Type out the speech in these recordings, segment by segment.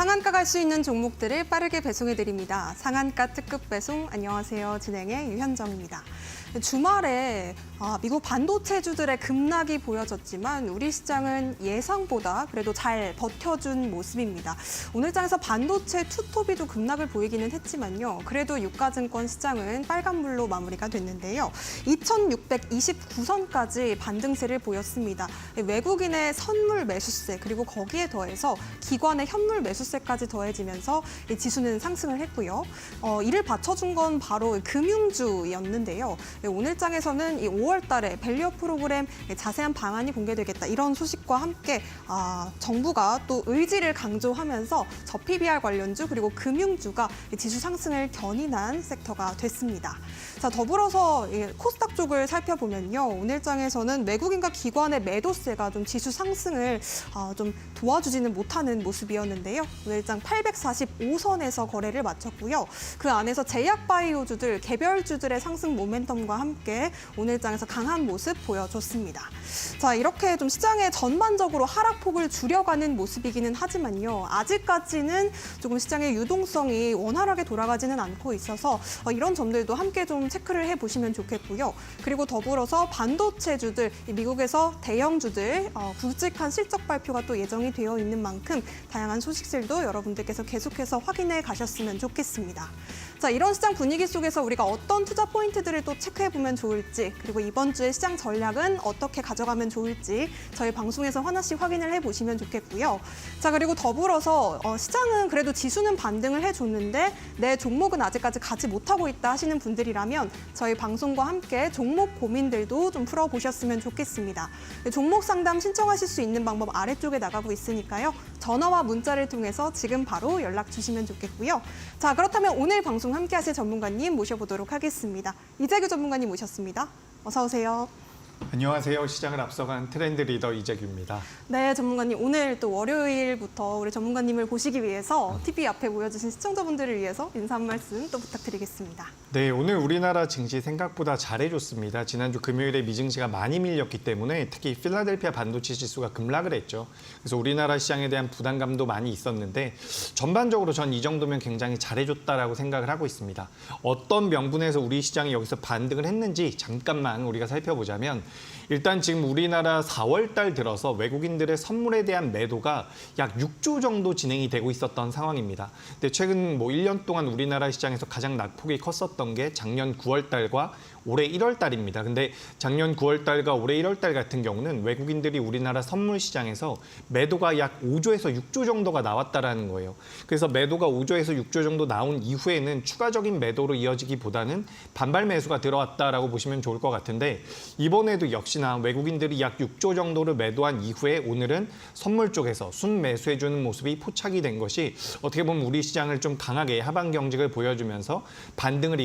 상한가 갈 수 있는 종목들을 빠르게 배송해드립니다. 상한가 특급 배송, 안녕하세요. 진행의 유현정입니다. 주말에 미국 반도체주들의 급락이 보여졌지만 우리 시장은 예상보다 그래도 잘 버텨준 모습입니다. 오늘 장에서 반도체 투톱이도 급락을 보이기는 했지만요. 그래도 유가증권 시장은 빨간불로 마무리가 됐는데요. 2629선까지 반등세를 보였습니다. 외국인의 선물 매수세 그리고 거기에 더해서 기관의 현물 매수세까지 더해지면서 지수는 상승을 했고요. 이를 받쳐준 건 바로 금융주였는데요. 오늘 장에서는 이 5월 달에 밸류업 프로그램 자세한 방안이 공개되겠다. 이런 소식과 함께 정부가 또 의지를 강조하면서 저PBR 관련주 그리고 금융주가 지수 상승을 견인한 섹터가 됐습니다. 자, 더불어서 코스닥 쪽을 살펴보면요. 오늘 장에서는 외국인과 기관의 매도세가 좀 지수 상승을 좀 도와주지는 못하는 모습이었는데요. 오늘 장 845선에서 거래를 마쳤고요. 그 안에서 제약바이오주들, 개별주들의 상승 모멘텀과 함께 오늘 장에서 강한 모습 보여줬습니다. 자, 이렇게 좀 시장의 전반적으로 하락폭을 줄여가는 모습이기는 하지만요. 아직까지는 조금 시장의 유동성이 원활하게 돌아가지는 않고 있어서 이런 점들도 함께 좀 체크를 해보시면 좋겠고요. 그리고 더불어서 반도체주들, 미국에서 대형주들 굵직한 실적 발표가 또 예정이 되어 있는 만큼 다양한 소식들도 여러분들께서 계속해서 확인해 가셨으면 좋겠습니다. 자, 이런 시장 분위기 속에서 우리가 어떤 투자 포인트들을 또 체크해보면 좋을지, 그리고 이번 주의 시장 전략은 어떻게 가져가면 좋을지 저희 방송에서 하나씩 확인을 해보시면 좋겠고요. 자, 그리고 더불어서 시장은 그래도 지수는 반등을 해줬는데 내 종목은 아직까지 가지 못하고 있다 하시는 분들이라면 저희 방송과 함께 종목 고민들도 좀 풀어보셨으면 좋겠습니다. 종목 상담 신청하실 수 있는 방법 아래쪽에 나가고 있으니까요. 전화와 문자를 통해서 지금 바로 연락 주시면 좋겠고요. 자, 그렇다면 오늘 방송 함께 하실 전문가님 모셔보도록 하겠습니다. 이재규 전문가님 모셨습니다. 어서 오세요. 안녕하세요. 시장을 앞서간 트렌드 리더 이재규입니다. 네, 전문가님. 오늘 또 월요일부터 우리 전문가님을 보시기 위해서 TV 앞에 모여주신 시청자분들을 위해서 인사 한 말씀 또 부탁드리겠습니다. 네, 오늘 우리나라 증시 생각보다 잘해줬습니다. 지난주 금요일에 미증시가 많이 밀렸기 때문에 특히 필라델피아 반도체 지수가 급락을 했죠. 그래서 우리나라 시장에 대한 부담감도 많이 있었는데 전반적으로 전 이 정도면 굉장히 잘해줬다라고 생각을 하고 있습니다. 어떤 명분에서 우리 시장이 여기서 반등을 했는지 잠깐만 우리가 살펴보자면 일단 지금 우리나라 4월 달 들어서 외국인들의 선물에 대한 매도가 약 6조 정도 진행이 되고 있었던 상황입니다. 근데 최근 1년 동안 우리나라 시장에서 가장 낙폭이 컸었던 게 작년 9월 달과 올해 1월 달입니다. 근데 작년 9월 달과 올해 1월 달 같은 경우는 외국인들이 우리나라 선물 시장에서 매도가 약 5조에서 6조 정도가 나왔다라는 거예요. 그래서 매도가 5조에서 6조 정도 나온 이후에는 추가적인 매도로 이어지기보다는 반발 매수가 들어왔다라고 보시면 좋을 것 같은데 이번에도 역시나 외국인들이 약 6조 정도를 매도한 이후에 오늘은 선물 쪽에서 순매수해주는 모습이 포착이 된 것이 어떻게 보면 우리 시장을 좀 강하게 하방 경직을 보여주면서 반등을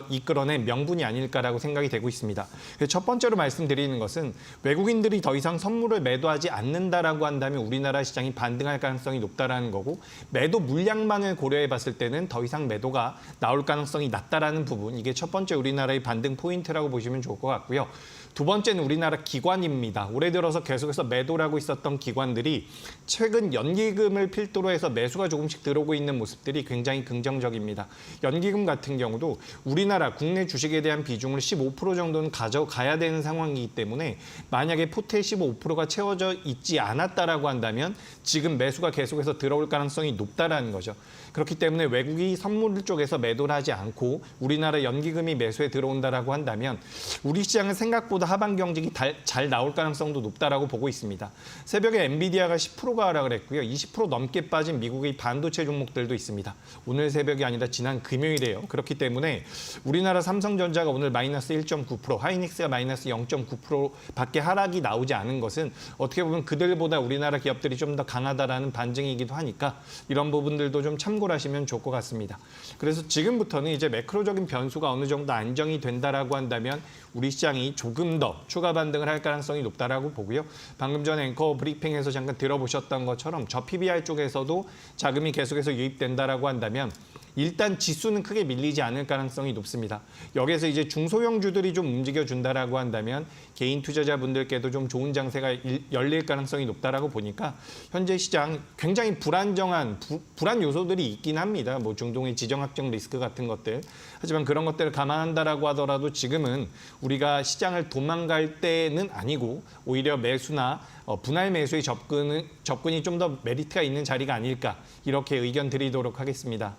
이끌어낸 명분이 아닐까라고 생각이 되고 있습니다. 첫 번째로 말씀드리는 것은 외국인들이 더 이상 선물을 매도하지 않는다라고 한다면 우리나라 시장이 반등할 가능성이 높다라는 거고 매도 물량만을 고려해 봤을 때는 더 이상 매도가 나올 가능성이 낮다라는 부분 이게 첫 번째 우리나라의 반등 포인트라고 보시면 좋을 것 같고요. 두 번째는 우리나라 기관입니다. 올해 들어서 계속해서 매도를 하고 있었던 기관들이 최근 연기금을 필두로 해서 매수가 조금씩 들어오고 있는 모습들이 굉장히 긍정적입니다. 연기금 같은 경우도 우리나라 국내 주식에 대한 비중을 15% 정도는 가져가야 되는 상황이기 때문에 만약에 포트의 15%가 채워져 있지 않았다라고 한다면 지금 매수가 계속해서 들어올 가능성이 높다라는 거죠. 그렇기 때문에 외국이 선물 쪽에서 매도를 하지 않고 우리나라 연기금이 매수에 들어온다라고 한다면 우리 시장은 생각보다 하방 경직이 잘 나올 가능성도 높다라고 보고 있습니다. 새벽에 엔비디아가 10%가 하락을 했고요. 20% 넘게 빠진 미국의 반도체 종목들도 있습니다. 오늘 새벽이 아니라 지난 금요일이에요. 그렇기 때문에 우리나라 삼성전자가 오늘 마이너스 1.9%, 하이닉스가 마이너스 0.9%밖에 하락이 나오지 않은 것은 어떻게 보면 그들보다 우리나라 기업들이 좀 더 강하다라는 반증이기도 하니까 이런 부분들도 좀 참고를 하시면 좋을 것 같습니다. 그래서 지금부터는 이제 매크로적인 변수가 어느 정도 안정이 된다라고 한다면 우리 시장이 조금 더 추가 반등을 할 가능성이 높다라고 보고요. 방금 전 앵커 브리핑에서 잠깐 들어보셨던 것처럼 저 PBR 쪽에서도 자금이 계속해서 유입된다라고 한다면 일단 지수는 크게 밀리지 않을 가능성이 높습니다. 여기에서 이제 중소형주들이 좀 움직여준다라고 한다면 개인 투자자분들께도 좀 좋은 장세가 열릴 가능성이 높다라고 보니까 현재 시장 굉장히 불안정한 불안 요소들이 있긴 합니다. 뭐 중동의 지정학적 리스크 같은 것들. 하지만 그런 것들을 감안한다라고 하더라도 지금은 우리가 시장을 도망갈 때는 아니고 오히려 매수나 분할 매수의 접근이 좀 더 메리트가 있는 자리가 아닐까 이렇게 의견 드리도록 하겠습니다.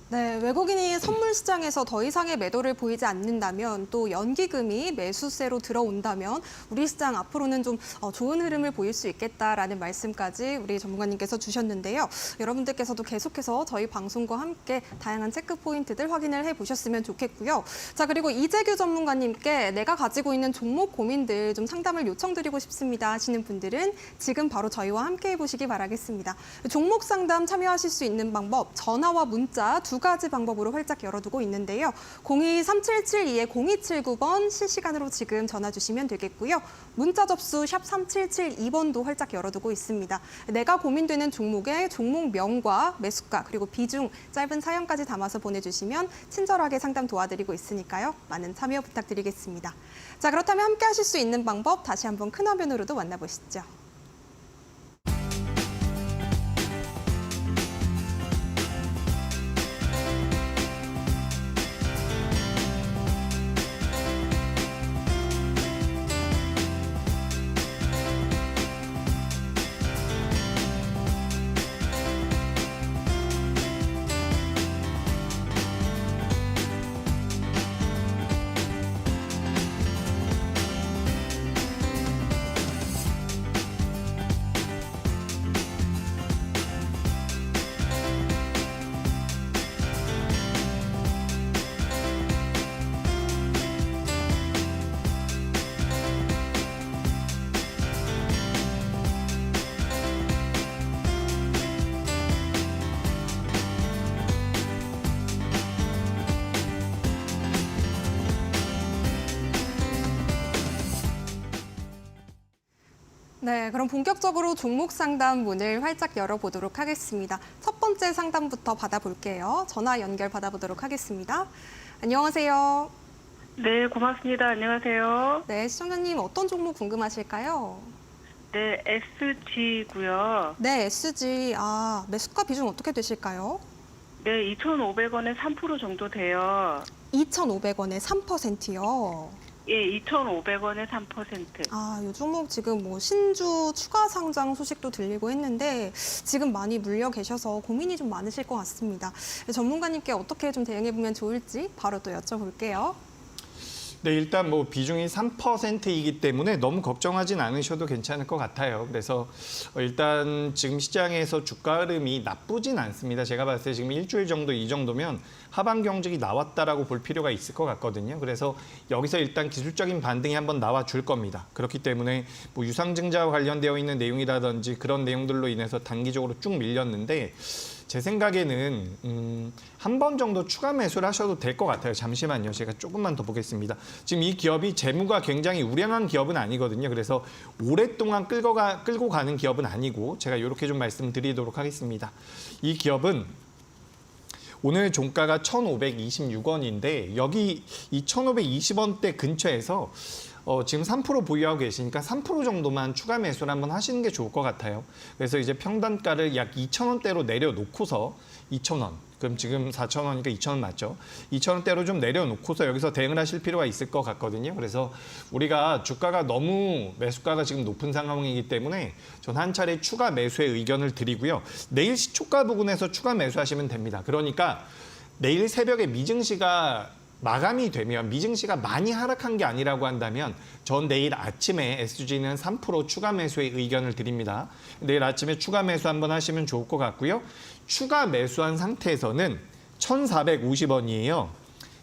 네, 외국인이 선물 시장에서 더 이상의 매도를 보이지 않는다면 또 연기금이 매수세로 들어온다면 우리 시장 앞으로는 좀 좋은 흐름을 보일 수 있겠다라는 말씀까지 우리 전문가님께서 주셨는데요. 여러분들께서도 계속해서 저희 방송과 함께 다양한 체크 포인트들 확인을 해보셨으면 좋겠고요. 자, 그리고 이재규 전문가님께 내가 가지고 있는 종목 고민들 좀 상담을 요청드리고 싶습니다 하시는 분들은 지금 바로 저희와 함께 해보시기 바라겠습니다. 종목 상담 참여하실 수 있는 방법 전화와 문자 두 가지 방법으로 활짝 열어두고 있는데요. 02-3772-0279번 실시간으로 지금 전화 주시면 되겠고요. 문자 접수 샵 3772번도 활짝 열어두고 있습니다. 내가 고민되는 종목의 종목명과 매수가 그리고 비중 짧은 사연까지 담아서 보내주시면 친절하게 상담 도와드리고 있으니까요. 많은 참여 부탁드리겠습니다. 자, 그렇다면 함께 하실 수 있는 방법 다시 한번 큰 화면으로도 만나보시죠. 네, 그럼 본격적으로 종목 상담 문을 활짝 열어보도록 하겠습니다. 첫 번째 상담부터 받아볼게요. 전화 연결 받아보도록 하겠습니다. 안녕하세요. 네, 고맙습니다. 안녕하세요. 네, 시청자님 어떤 종목 궁금하실까요? 네, SG고요. 네, SG. 매수가 비중 어떻게 되실까요? 네, 2,500원에 3% 정도 돼요. 2,500원에 3%요. 예, 2,500원에 3%. 이 종목 지금 뭐 신주 추가 상장 소식도 들리고 했는데 지금 많이 물려 계셔서 고민이 좀 많으실 것 같습니다. 전문가님께 어떻게 좀 대응해보면 좋을지 바로 또 여쭤볼게요. 네, 일단 뭐 비중이 3%이기 때문에 너무 걱정하진 않으셔도 괜찮을 것 같아요. 그래서 일단 지금 시장에서 주가 흐름이 나쁘진 않습니다. 제가 봤을 때 지금 일주일 정도 이 정도면 하방 경직이 나왔다라고 볼 필요가 있을 것 같거든요. 그래서 여기서 일단 기술적인 반등이 한번 나와 줄 겁니다. 그렇기 때문에 뭐 유상증자와 관련되어 있는 내용이라든지 그런 내용들로 인해서 단기적으로 쭉 밀렸는데 제 생각에는 한 번 정도 추가 매수를 하셔도 될 것 같아요. 잠시만요. 제가 조금만 더 보겠습니다. 지금 이 기업이 재무가 굉장히 우량한 기업은 아니거든요. 그래서 오랫동안 끌고 가는 기업은 아니고 제가 이렇게 좀 말씀드리도록 하겠습니다. 이 기업은 오늘 종가가 1,526원인데 여기 이 1,520원대 근처에서 지금 3% 보유하고 계시니까 3% 정도만 추가 매수를 한번 하시는 게 좋을 것 같아요. 그래서 이제 평단가를 약 2,000원대로 내려놓고서 2,000원. 그럼 지금 4,000원이니까 2,000원 맞죠? 2,000원대로 좀 내려놓고서 여기서 대응을 하실 필요가 있을 것 같거든요. 그래서 우리가 주가가 너무 매수가가 지금 높은 상황이기 때문에 전 한 차례 추가 매수의 의견을 드리고요. 내일 시초가 부근에서 추가 매수하시면 됩니다. 그러니까 내일 새벽에 미증시가 마감이 되면 미증시가 많이 하락한 게 아니라고 한다면 전 내일 아침에 SG는 3% 추가 매수의 의견을 드립니다. 내일 아침에 추가 매수 한번 하시면 좋을 것 같고요. 추가 매수한 상태에서는 1,450원이에요.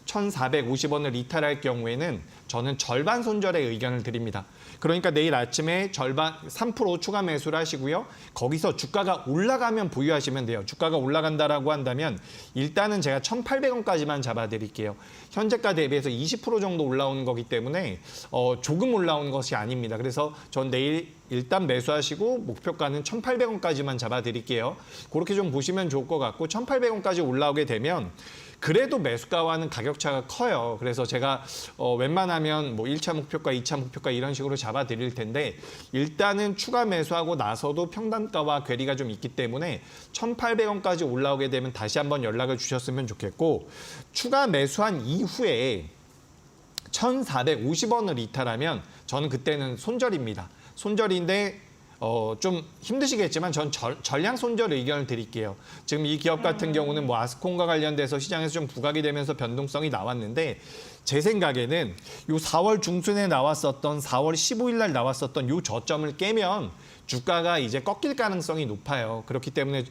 1,450원을 이탈할 경우에는 저는 절반 손절의 의견을 드립니다. 그러니까 내일 아침에 절반 3% 추가 매수를 하시고요. 거기서 주가가 올라가면 보유하시면 돼요. 주가가 올라간다라고 한다면 일단은 제가 1,800원까지만 잡아드릴게요. 현재가 대비해서 20% 정도 올라오는 거기 때문에 조금 올라오는 것이 아닙니다. 그래서 전 내일 일단 매수하시고 목표가는 1,800원까지만 잡아드릴게요. 그렇게 좀 보시면 좋을 것 같고 1,800원까지 올라오게 되면 그래도 매수가와는 가격차가 커요. 그래서 제가 웬만하면 뭐 1차 목표가, 2차 목표가 이런 식으로 잡아드릴 텐데 일단은 추가 매수하고 나서도 평단가와 괴리가 좀 있기 때문에 1,800원까지 올라오게 되면 다시 한번 연락을 주셨으면 좋겠고 추가 매수한 이후에 1,450원을 이탈하면 저는 그때는 손절입니다. 손절인데 좀 힘드시겠지만 전 전량 손절 의견을 드릴게요. 지금 이 기업 같은 경우는 뭐 아스콘과 관련돼서 시장에서 좀 부각이 되면서 변동성이 나왔는데 제 생각에는 요 4월 중순에 나왔었던 4월 15일 날 나왔었던 요 저점을 깨면 주가가 이제 꺾일 가능성이 높아요. 그렇기 때문에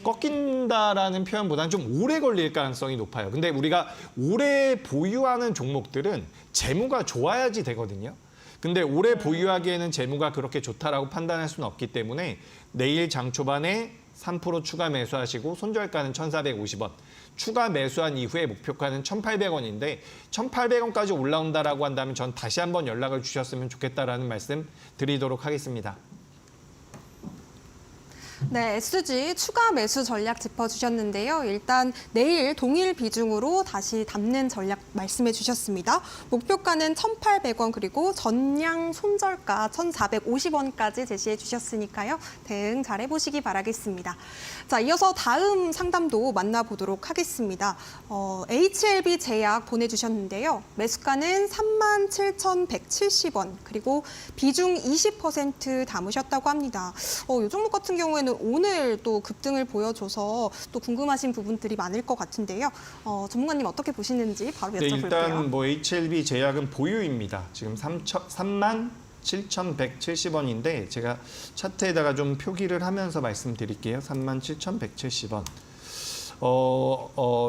꺾인다라는 표현보다는 좀 오래 걸릴 가능성이 높아요. 근데 우리가 오래 보유하는 종목들은 재무가 좋아야지 되거든요. 근데 오래 보유하기에는 재무가 그렇게 좋다라고 판단할 수는 없기 때문에 내일 장 초반에 3% 추가 매수하시고 손절가는 1,450원. 추가 매수한 이후에 목표가는 1,800원인데 1,800원까지 올라온다라고 한다면 전 다시 한번 연락을 주셨으면 좋겠다라는 말씀 드리도록 하겠습니다. 네, SG 추가 매수 전략 짚어주셨는데요. 일단 내일 동일 비중으로 다시 담는 전략 말씀해 주셨습니다. 목표가는 1,800원 그리고 전량 손절가 1,450원까지 제시해 주셨으니까요. 대응 잘 해보시기 바라겠습니다. 자, 이어서 다음 상담도 만나보도록 하겠습니다. HLB 제약 보내주셨는데요. 매수가는 37,170원 그리고 비중 20% 담으셨다고 합니다. 이 종목 같은 경우에는 오늘 또 급등을 보여줘서 또 궁금하신 부분들이 많을 것 같은데요. 전문가님 어떻게 보시는지 바로 네, 여쭤볼게요. 일단 뭐 HLB 제약은 보유입니다. 지금 37,170원인데 제가 차트에다가 좀 표기를 하면서 말씀드릴게요. 37,170원.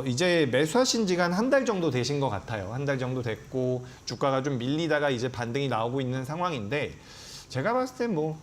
이제 매수하신 지가 한 달 정도 되신 것 같아요. 한 달 정도 됐고 주가가 좀 밀리다가 이제 반등이 나오고 있는 상황인데 제가 봤을 때 뭐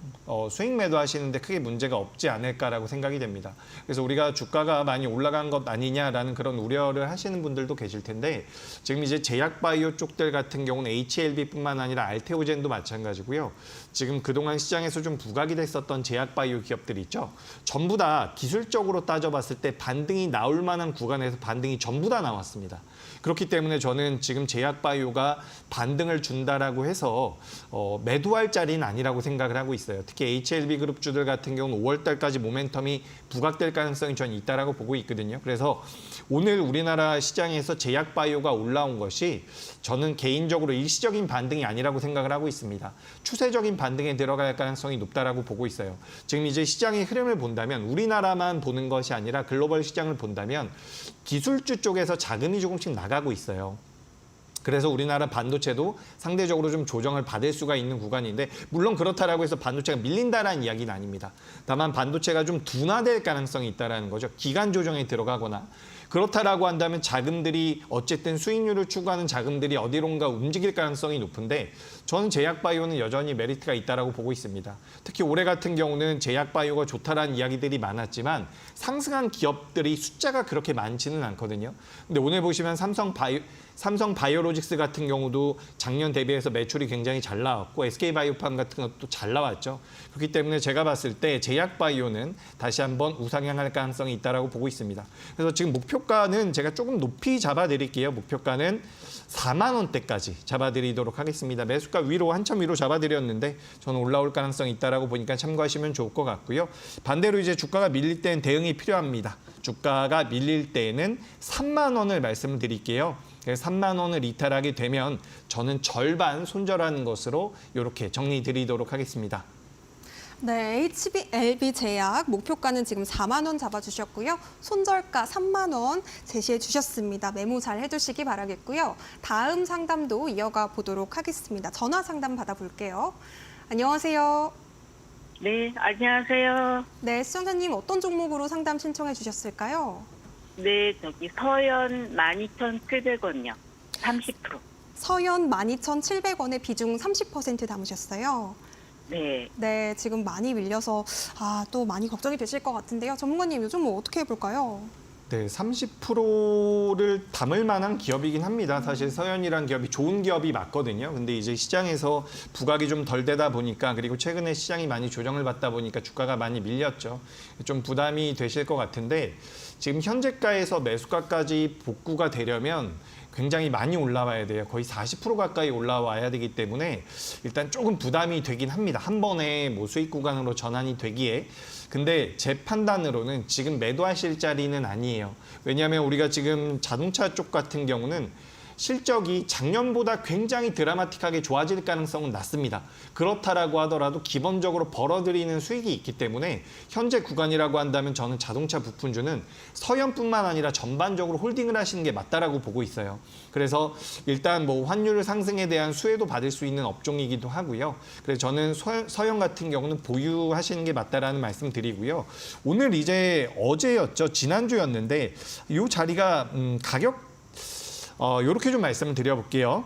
수익 매도하시는데 크게 문제가 없지 않을까라고 생각이 됩니다. 그래서 우리가 주가가 많이 올라간 것 아니냐라는 그런 우려를 하시는 분들도 계실 텐데 지금 이제 제약바이오 쪽들 같은 경우는 HLB뿐만 아니라 알테오젠도 마찬가지고요. 지금 그동안 시장에서 좀 부각이 됐었던 제약바이오 기업들 있죠. 전부 다 기술적으로 따져봤을 때 반등이 나올 만한 구간에서 반등이 전부 다 나왔습니다. 그렇기 때문에 저는 지금 제약바이오가 반등을 준다라고 해서 매도할 자리는 아니라고 생각을 하고 있어요. 특히 HLB 그룹주들 같은 경우는 5월 달까지 모멘텀이 부각될 가능성이 저는 있다라고 보고 있거든요. 그래서 오늘 우리나라 시장에서 제약바이오가 올라온 것이 저는 개인적으로 일시적인 반등이 아니라고 생각을 하고 있습니다. 추세적인 반등에 들어갈 가능성이 높다라고 보고 있어요. 지금 이제 시장의 흐름을 본다면 우리나라만 보는 것이 아니라 글로벌 시장을 본다면 기술주 쪽에서 자금이 조금씩 나가고 있어요. 그래서 우리나라 반도체도 상대적으로 좀 조정을 받을 수가 있는 구간인데 물론 그렇다라고 해서 반도체가 밀린다라는 이야기는 아닙니다. 다만 반도체가 좀 둔화될 가능성이 있다라는 거죠. 기간 조정에 들어가거나 그렇다라고 한다면 자금들이 어쨌든 수익률을 추구하는 자금들이 어디론가 움직일 가능성이 높은데 저는 제약바이오는 여전히 메리트가 있다라고 보고 있습니다. 특히 올해 같은 경우는 제약바이오가 좋다라는 이야기들이 많았지만 상승한 기업들이 숫자가 그렇게 많지는 않거든요. 근데 오늘 보시면 삼성 바이오로직스 같은 경우도 작년 대비해서 매출이 굉장히 잘 나왔고 SK바이오팜 같은 것도 잘 나왔죠. 그렇기 때문에 제가 봤을 때 제약바이오는 다시 한번 우상향할 가능성이 있다라고 보고 있습니다. 그래서 지금 목표가는 제가 조금 높이 잡아드릴게요. 목표가는 4만 원대까지 잡아드리도록 하겠습니다. 매수가 위로 한참 위로 잡아드렸는데 저는 올라올 가능성이 있다라고 보니까 참고하시면 좋을 것 같고요. 반대로 이제 주가가 밀릴 때는 대응이 필요합니다. 주가가 밀릴 때는 3만 원을 말씀을 드릴게요. 3만 원을 이탈하게 되면 저는 절반 손절하는 것으로 이렇게 정리 드리도록 하겠습니다. 네, HLB 제약 목표가는 지금 4만 원 잡아주셨고요. 손절가 3만 원 제시해 주셨습니다. 메모 잘 해두시기 바라겠고요. 다음 상담도 이어가 보도록 하겠습니다. 전화 상담 받아볼게요. 안녕하세요. 네, 안녕하세요. 네, 시청자님 어떤 종목으로 상담 신청해 주셨을까요? 네, 저기 서현 12,700원요. 30%. 서현 12,700원에 비중 30% 담으셨어요. 네. 네, 지금 많이 밀려서 또 많이 걱정이 되실 것 같은데요. 전문가님 요즘 뭐 어떻게 해볼까요? 네, 30%를 담을 만한 기업이긴 합니다. 사실 서현이란 기업이 좋은 기업이 맞거든요. 근데 이제 시장에서 부각이 좀 덜 되다 보니까 그리고 최근에 시장이 많이 조정을 받다 보니까 주가가 많이 밀렸죠. 좀 부담이 되실 것 같은데 지금 현재가에서 매수가까지 복구가 되려면 굉장히 많이 올라와야 돼요. 거의 40% 가까이 올라와야 되기 때문에 일단 조금 부담이 되긴 합니다. 한 번에 뭐 수익 구간으로 전환이 되기에. 근데 제 판단으로는 지금 매도하실 자리는 아니에요. 왜냐하면 우리가 지금 자동차 쪽 같은 경우는 실적이 작년보다 굉장히 드라마틱하게 좋아질 가능성은 낮습니다. 그렇다라고 하더라도 기본적으로 벌어들이는 수익이 있기 때문에 현재 구간이라고 한다면 저는 자동차 부품주는 서현뿐만 아니라 전반적으로 홀딩을 하시는 게 맞다라고 보고 있어요. 그래서 일단 뭐 환율 상승에 대한 수혜도 받을 수 있는 업종이기도 하고요. 그래서 저는 서현 같은 경우는 보유하시는 게 맞다라는 말씀 드리고요. 오늘 이제 어제였죠. 지난주였는데 이 자리가 가격 이렇게 좀 말씀을 드려볼게요.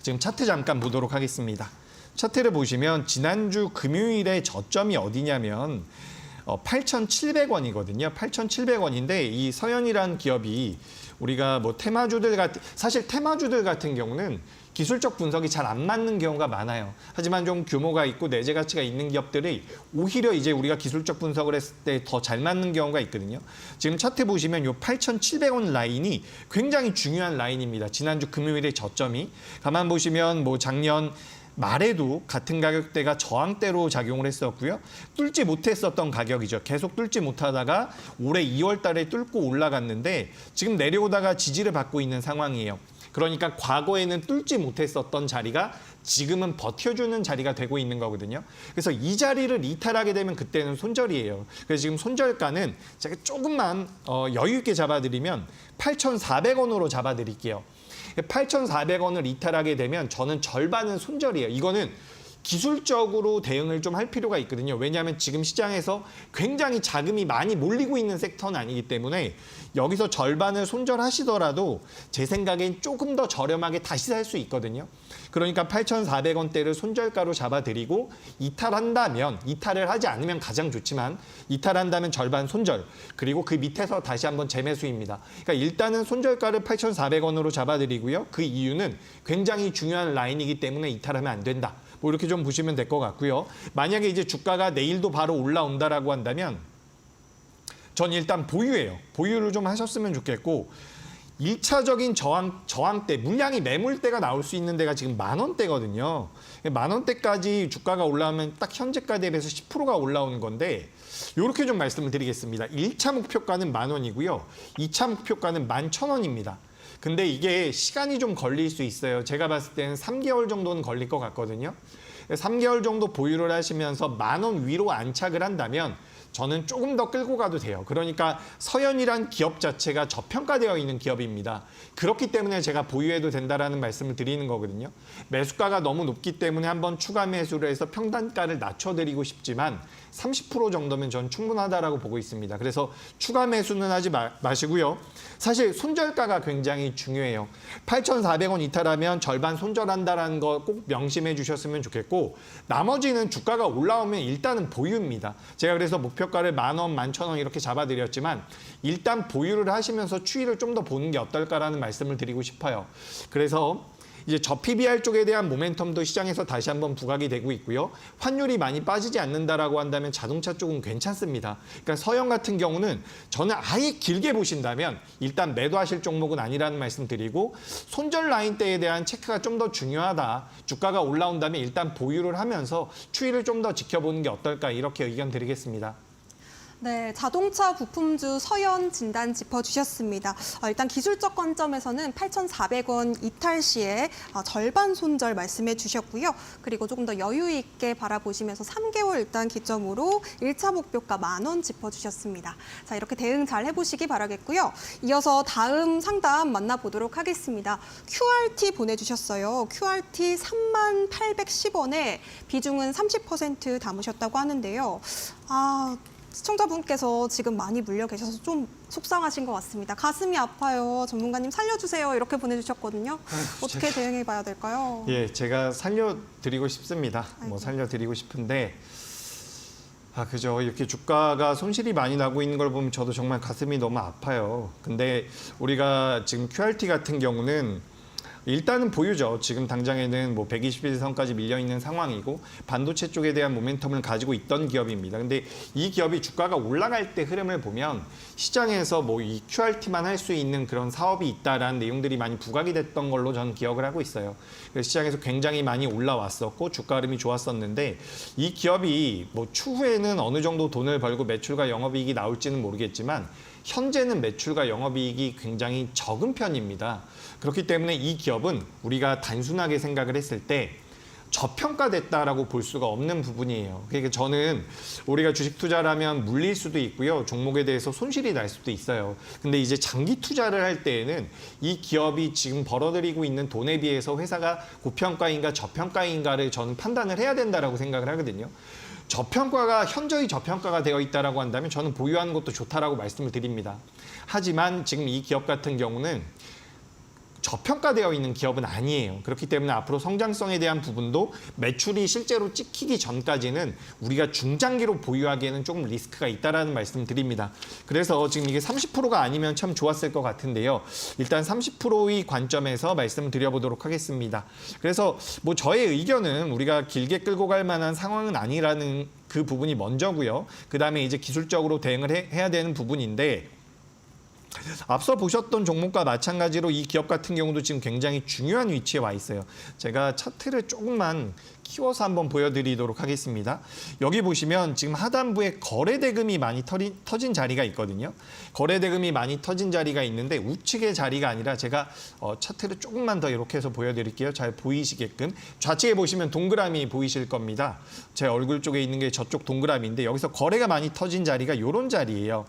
지금 차트 잠깐 보도록 하겠습니다. 차트를 보시면 지난주 금요일에 저점이 어디냐면 8,700원이거든요. 8,700원인데 이 서현이라는 기업이 우리가 뭐 사실 테마주들 같은 경우는 기술적 분석이 잘 안 맞는 경우가 많아요. 하지만 좀 규모가 있고 내재 가치가 있는 기업들이 오히려 이제 우리가 기술적 분석을 했을 때 더 잘 맞는 경우가 있거든요. 지금 차트 보시면 이 8,700원 라인이 굉장히 중요한 라인입니다. 지난주 금요일의 저점이. 가만 보시면 뭐 작년 말에도 같은 가격대가 저항대로 작용을 했었고요. 뚫지 못했었던 가격이죠. 계속 뚫지 못하다가 올해 2월 달에 뚫고 올라갔는데 지금 내려오다가 지지를 받고 있는 상황이에요. 그러니까 과거에는 뚫지 못했었던 자리가 지금은 버텨주는 자리가 되고 있는 거거든요. 그래서 이 자리를 이탈하게 되면 그때는 손절이에요. 그래서 지금 손절가는 제가 조금만 여유 있게 잡아드리면 8,400원으로 잡아드릴게요. 8,400원을 이탈하게 되면 저는 절반은 손절이에요. 이거는 기술적으로 대응을 좀 할 필요가 있거든요. 왜냐하면 지금 시장에서 굉장히 자금이 많이 몰리고 있는 섹터는 아니기 때문에 여기서 절반을 손절하시더라도 제 생각엔 조금 더 저렴하게 다시 살 수 있거든요. 그러니까 8,400원대를 손절가로 잡아드리고 이탈한다면, 이탈을 하지 않으면 가장 좋지만 이탈한다면 절반 손절, 그리고 그 밑에서 다시 한번 재매수입니다. 그러니까 일단은 손절가를 8,400원으로 잡아드리고요. 그 이유는 굉장히 중요한 라인이기 때문에 이탈하면 안 된다. 뭐 이렇게 좀 보시면 될 것 같고요. 만약에 이제 주가가 내일도 바로 올라온다라고 한다면 전 일단 보유예요. 보유를 좀 하셨으면 좋겠고 1차적인 저항대, 물량이 매물대가 나올 수 있는 데가 지금 10,000원대거든요. 10,000원대까지 주가가 올라오면 딱 현재가 대비해서 10%가 올라오는 건데 이렇게 좀 말씀을 드리겠습니다. 1차 목표가는 10,000원이고요. 2차 목표가는 11,000원입니다. 근데 이게 시간이 좀 걸릴 수 있어요. 제가 봤을 때는 3개월 정도는 걸릴 것 같거든요. 3개월 정도 보유를 하시면서 10,000원 위로 안착을 한다면 저는 조금 더 끌고 가도 돼요. 그러니까 서현이란 기업 자체가 저평가되어 있는 기업입니다. 그렇기 때문에 제가 보유해도 된다라는 말씀을 드리는 거거든요. 매수가가 너무 높기 때문에 한번 추가 매수를 해서 평단가를 낮춰드리고 싶지만 30% 정도면 전 충분하다라고 보고 있습니다. 그래서 추가 매수는 하지 마시고요. 사실 손절가가 굉장히 중요해요. 8,400원 이탈하면 절반 손절한다라는 거 꼭 명심해 주셨으면 좋겠고 나머지는 주가가 올라오면 일단은 보유입니다. 제가 그래서 목표가를 10,000원, 11,000원 이렇게 잡아드렸지만 일단 보유를 하시면서 추이를 좀 더 보는 게 어떨까라는 말씀을 드리고 싶어요. 그래서 이제 저 PBR 쪽에 대한 모멘텀도 시장에서 다시 한번 부각이 되고 있고요. 환율이 많이 빠지지 않는다라고 한다면 자동차 쪽은 괜찮습니다. 그러니까 서현 같은 경우는 저는 아예 길게 보신다면 일단 매도하실 종목은 아니라는 말씀 드리고 손절 라인대에 대한 체크가 좀 더 중요하다. 주가가 올라온다면 일단 보유를 하면서 추이를 좀 더 지켜보는 게 어떨까 이렇게 의견 드리겠습니다. 네, 자동차 부품주 서현 진단 짚어주셨습니다. 일단 기술적 관점에서는 8,400원 이탈 시에 절반 손절 말씀해 주셨고요. 그리고 조금 더 여유 있게 바라보시면서 3개월 일단 기점으로 1차 목표가 10,000원 짚어주셨습니다. 자, 이렇게 대응 잘 해보시기 바라겠고요. 이어서 다음 상담 만나보도록 하겠습니다. QRT 보내주셨어요. QRT 3810원에 비중은 30% 담으셨다고 하는데요. 시청자분께서 지금 많이 물려 계셔서 좀 속상하신 것 같습니다. 가슴이 아파요. 전문가님 살려주세요. 이렇게 보내주셨거든요. 어떻게 대응해 봐야 될까요? 예, 제가 살려드리고 싶습니다. 아이고. 살려드리고 싶은데 그죠. 이렇게 주가가 손실이 많이 나고 있는 걸 보면 저도 정말 가슴이 너무 아파요. 근데 우리가 지금 QRT 같은 경우는 일단은 보유죠. 지금 당장에는 뭐 121선까지 밀려 있는 상황이고 반도체 쪽에 대한 모멘텀을 가지고 있던 기업입니다. 근데 이 기업이 주가가 올라갈 때 흐름을 보면 시장에서 뭐 이 QRT만 할 수 있는 그런 사업이 있다라는 내용들이 많이 부각이 됐던 걸로 저는 기억을 하고 있어요. 그래서 시장에서 굉장히 많이 올라왔었고 주가 흐름이 좋았었는데 이 기업이 뭐 추후에는 어느 정도 돈을 벌고 매출과 영업이익이 나올지는 모르겠지만 현재는 매출과 영업이익이 굉장히 적은 편입니다. 그렇기 때문에 이 기업은 우리가 단순하게 생각을 했을 때 저평가됐다라고 볼 수가 없는 부분이에요. 그러니까 저는 우리가 주식 투자를 하면 물릴 수도 있고요. 종목에 대해서 손실이 날 수도 있어요. 근데 이제 장기 투자를 할 때에는 이 기업이 지금 벌어들이고 있는 돈에 비해서 회사가 고평가인가 저평가인가를 저는 판단을 해야 된다라고 생각을 하거든요. 저평가가 현저히 저평가가 되어 있다라고 한다면 저는 보유하는 것도 좋다라고 말씀을 드립니다. 하지만 지금 이 기업 같은 경우는 저평가되어 있는 기업은 아니에요. 그렇기 때문에 앞으로 성장성에 대한 부분도 매출이 실제로 찍히기 전까지는 우리가 중장기로 보유하기에는 조금 리스크가 있다라는 말씀을 드립니다. 그래서 지금 이게 30%가 아니면 참 좋았을 것 같은데요. 일단 30%의 관점에서 말씀을 드려보도록 하겠습니다. 그래서 뭐 저의 의견은 우리가 길게 끌고 갈 만한 상황은 아니라는 그 부분이 먼저고요. 그다음에 이제 기술적으로 대응을 해야 되는 부분인데 앞서 보셨던 종목과 마찬가지로 이 기업 같은 경우도 지금 굉장히 중요한 위치에 와 있어요. 제가 차트를 조금만 키워서 한번 보여드리도록 하겠습니다. 여기 보시면 지금 하단부에 거래대금이 많이 터진 자리가 있거든요. 거래대금이 많이 터진 자리가 있는데 우측의 자리가 아니라 제가 차트를 조금만 더 이렇게 해서 보여드릴게요. 잘 보이시게끔. 좌측에 보시면 동그라미 보이실 겁니다. 제 얼굴 쪽에 있는 게 저쪽 동그라미인데 여기서 거래가 많이 터진 자리가 이런 자리예요.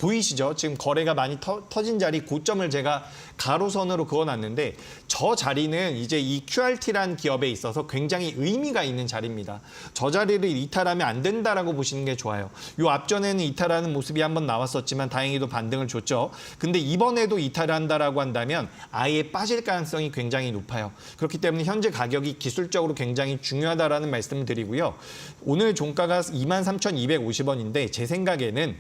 보이시죠? 지금 거래가 많이 터진 자리 고점을 제가 가로선으로 그어놨는데 저 자리는 이제 이 QRT라는 기업에 있어서 굉장히 의미가 있는 자리입니다. 저 자리를 이탈하면 안 된다라고 보시는 게 좋아요. 요 앞전에는 이탈하는 모습이 한번 나왔었지만 다행히도 반등을 줬죠. 근데 이번에도 이탈을 한다라고 한다면 아예 빠질 가능성이 굉장히 높아요. 그렇기 때문에 현재 가격이 기술적으로 굉장히 중요하다라는 말씀을 드리고요. 오늘 종가가 23,250원인데 제 생각에는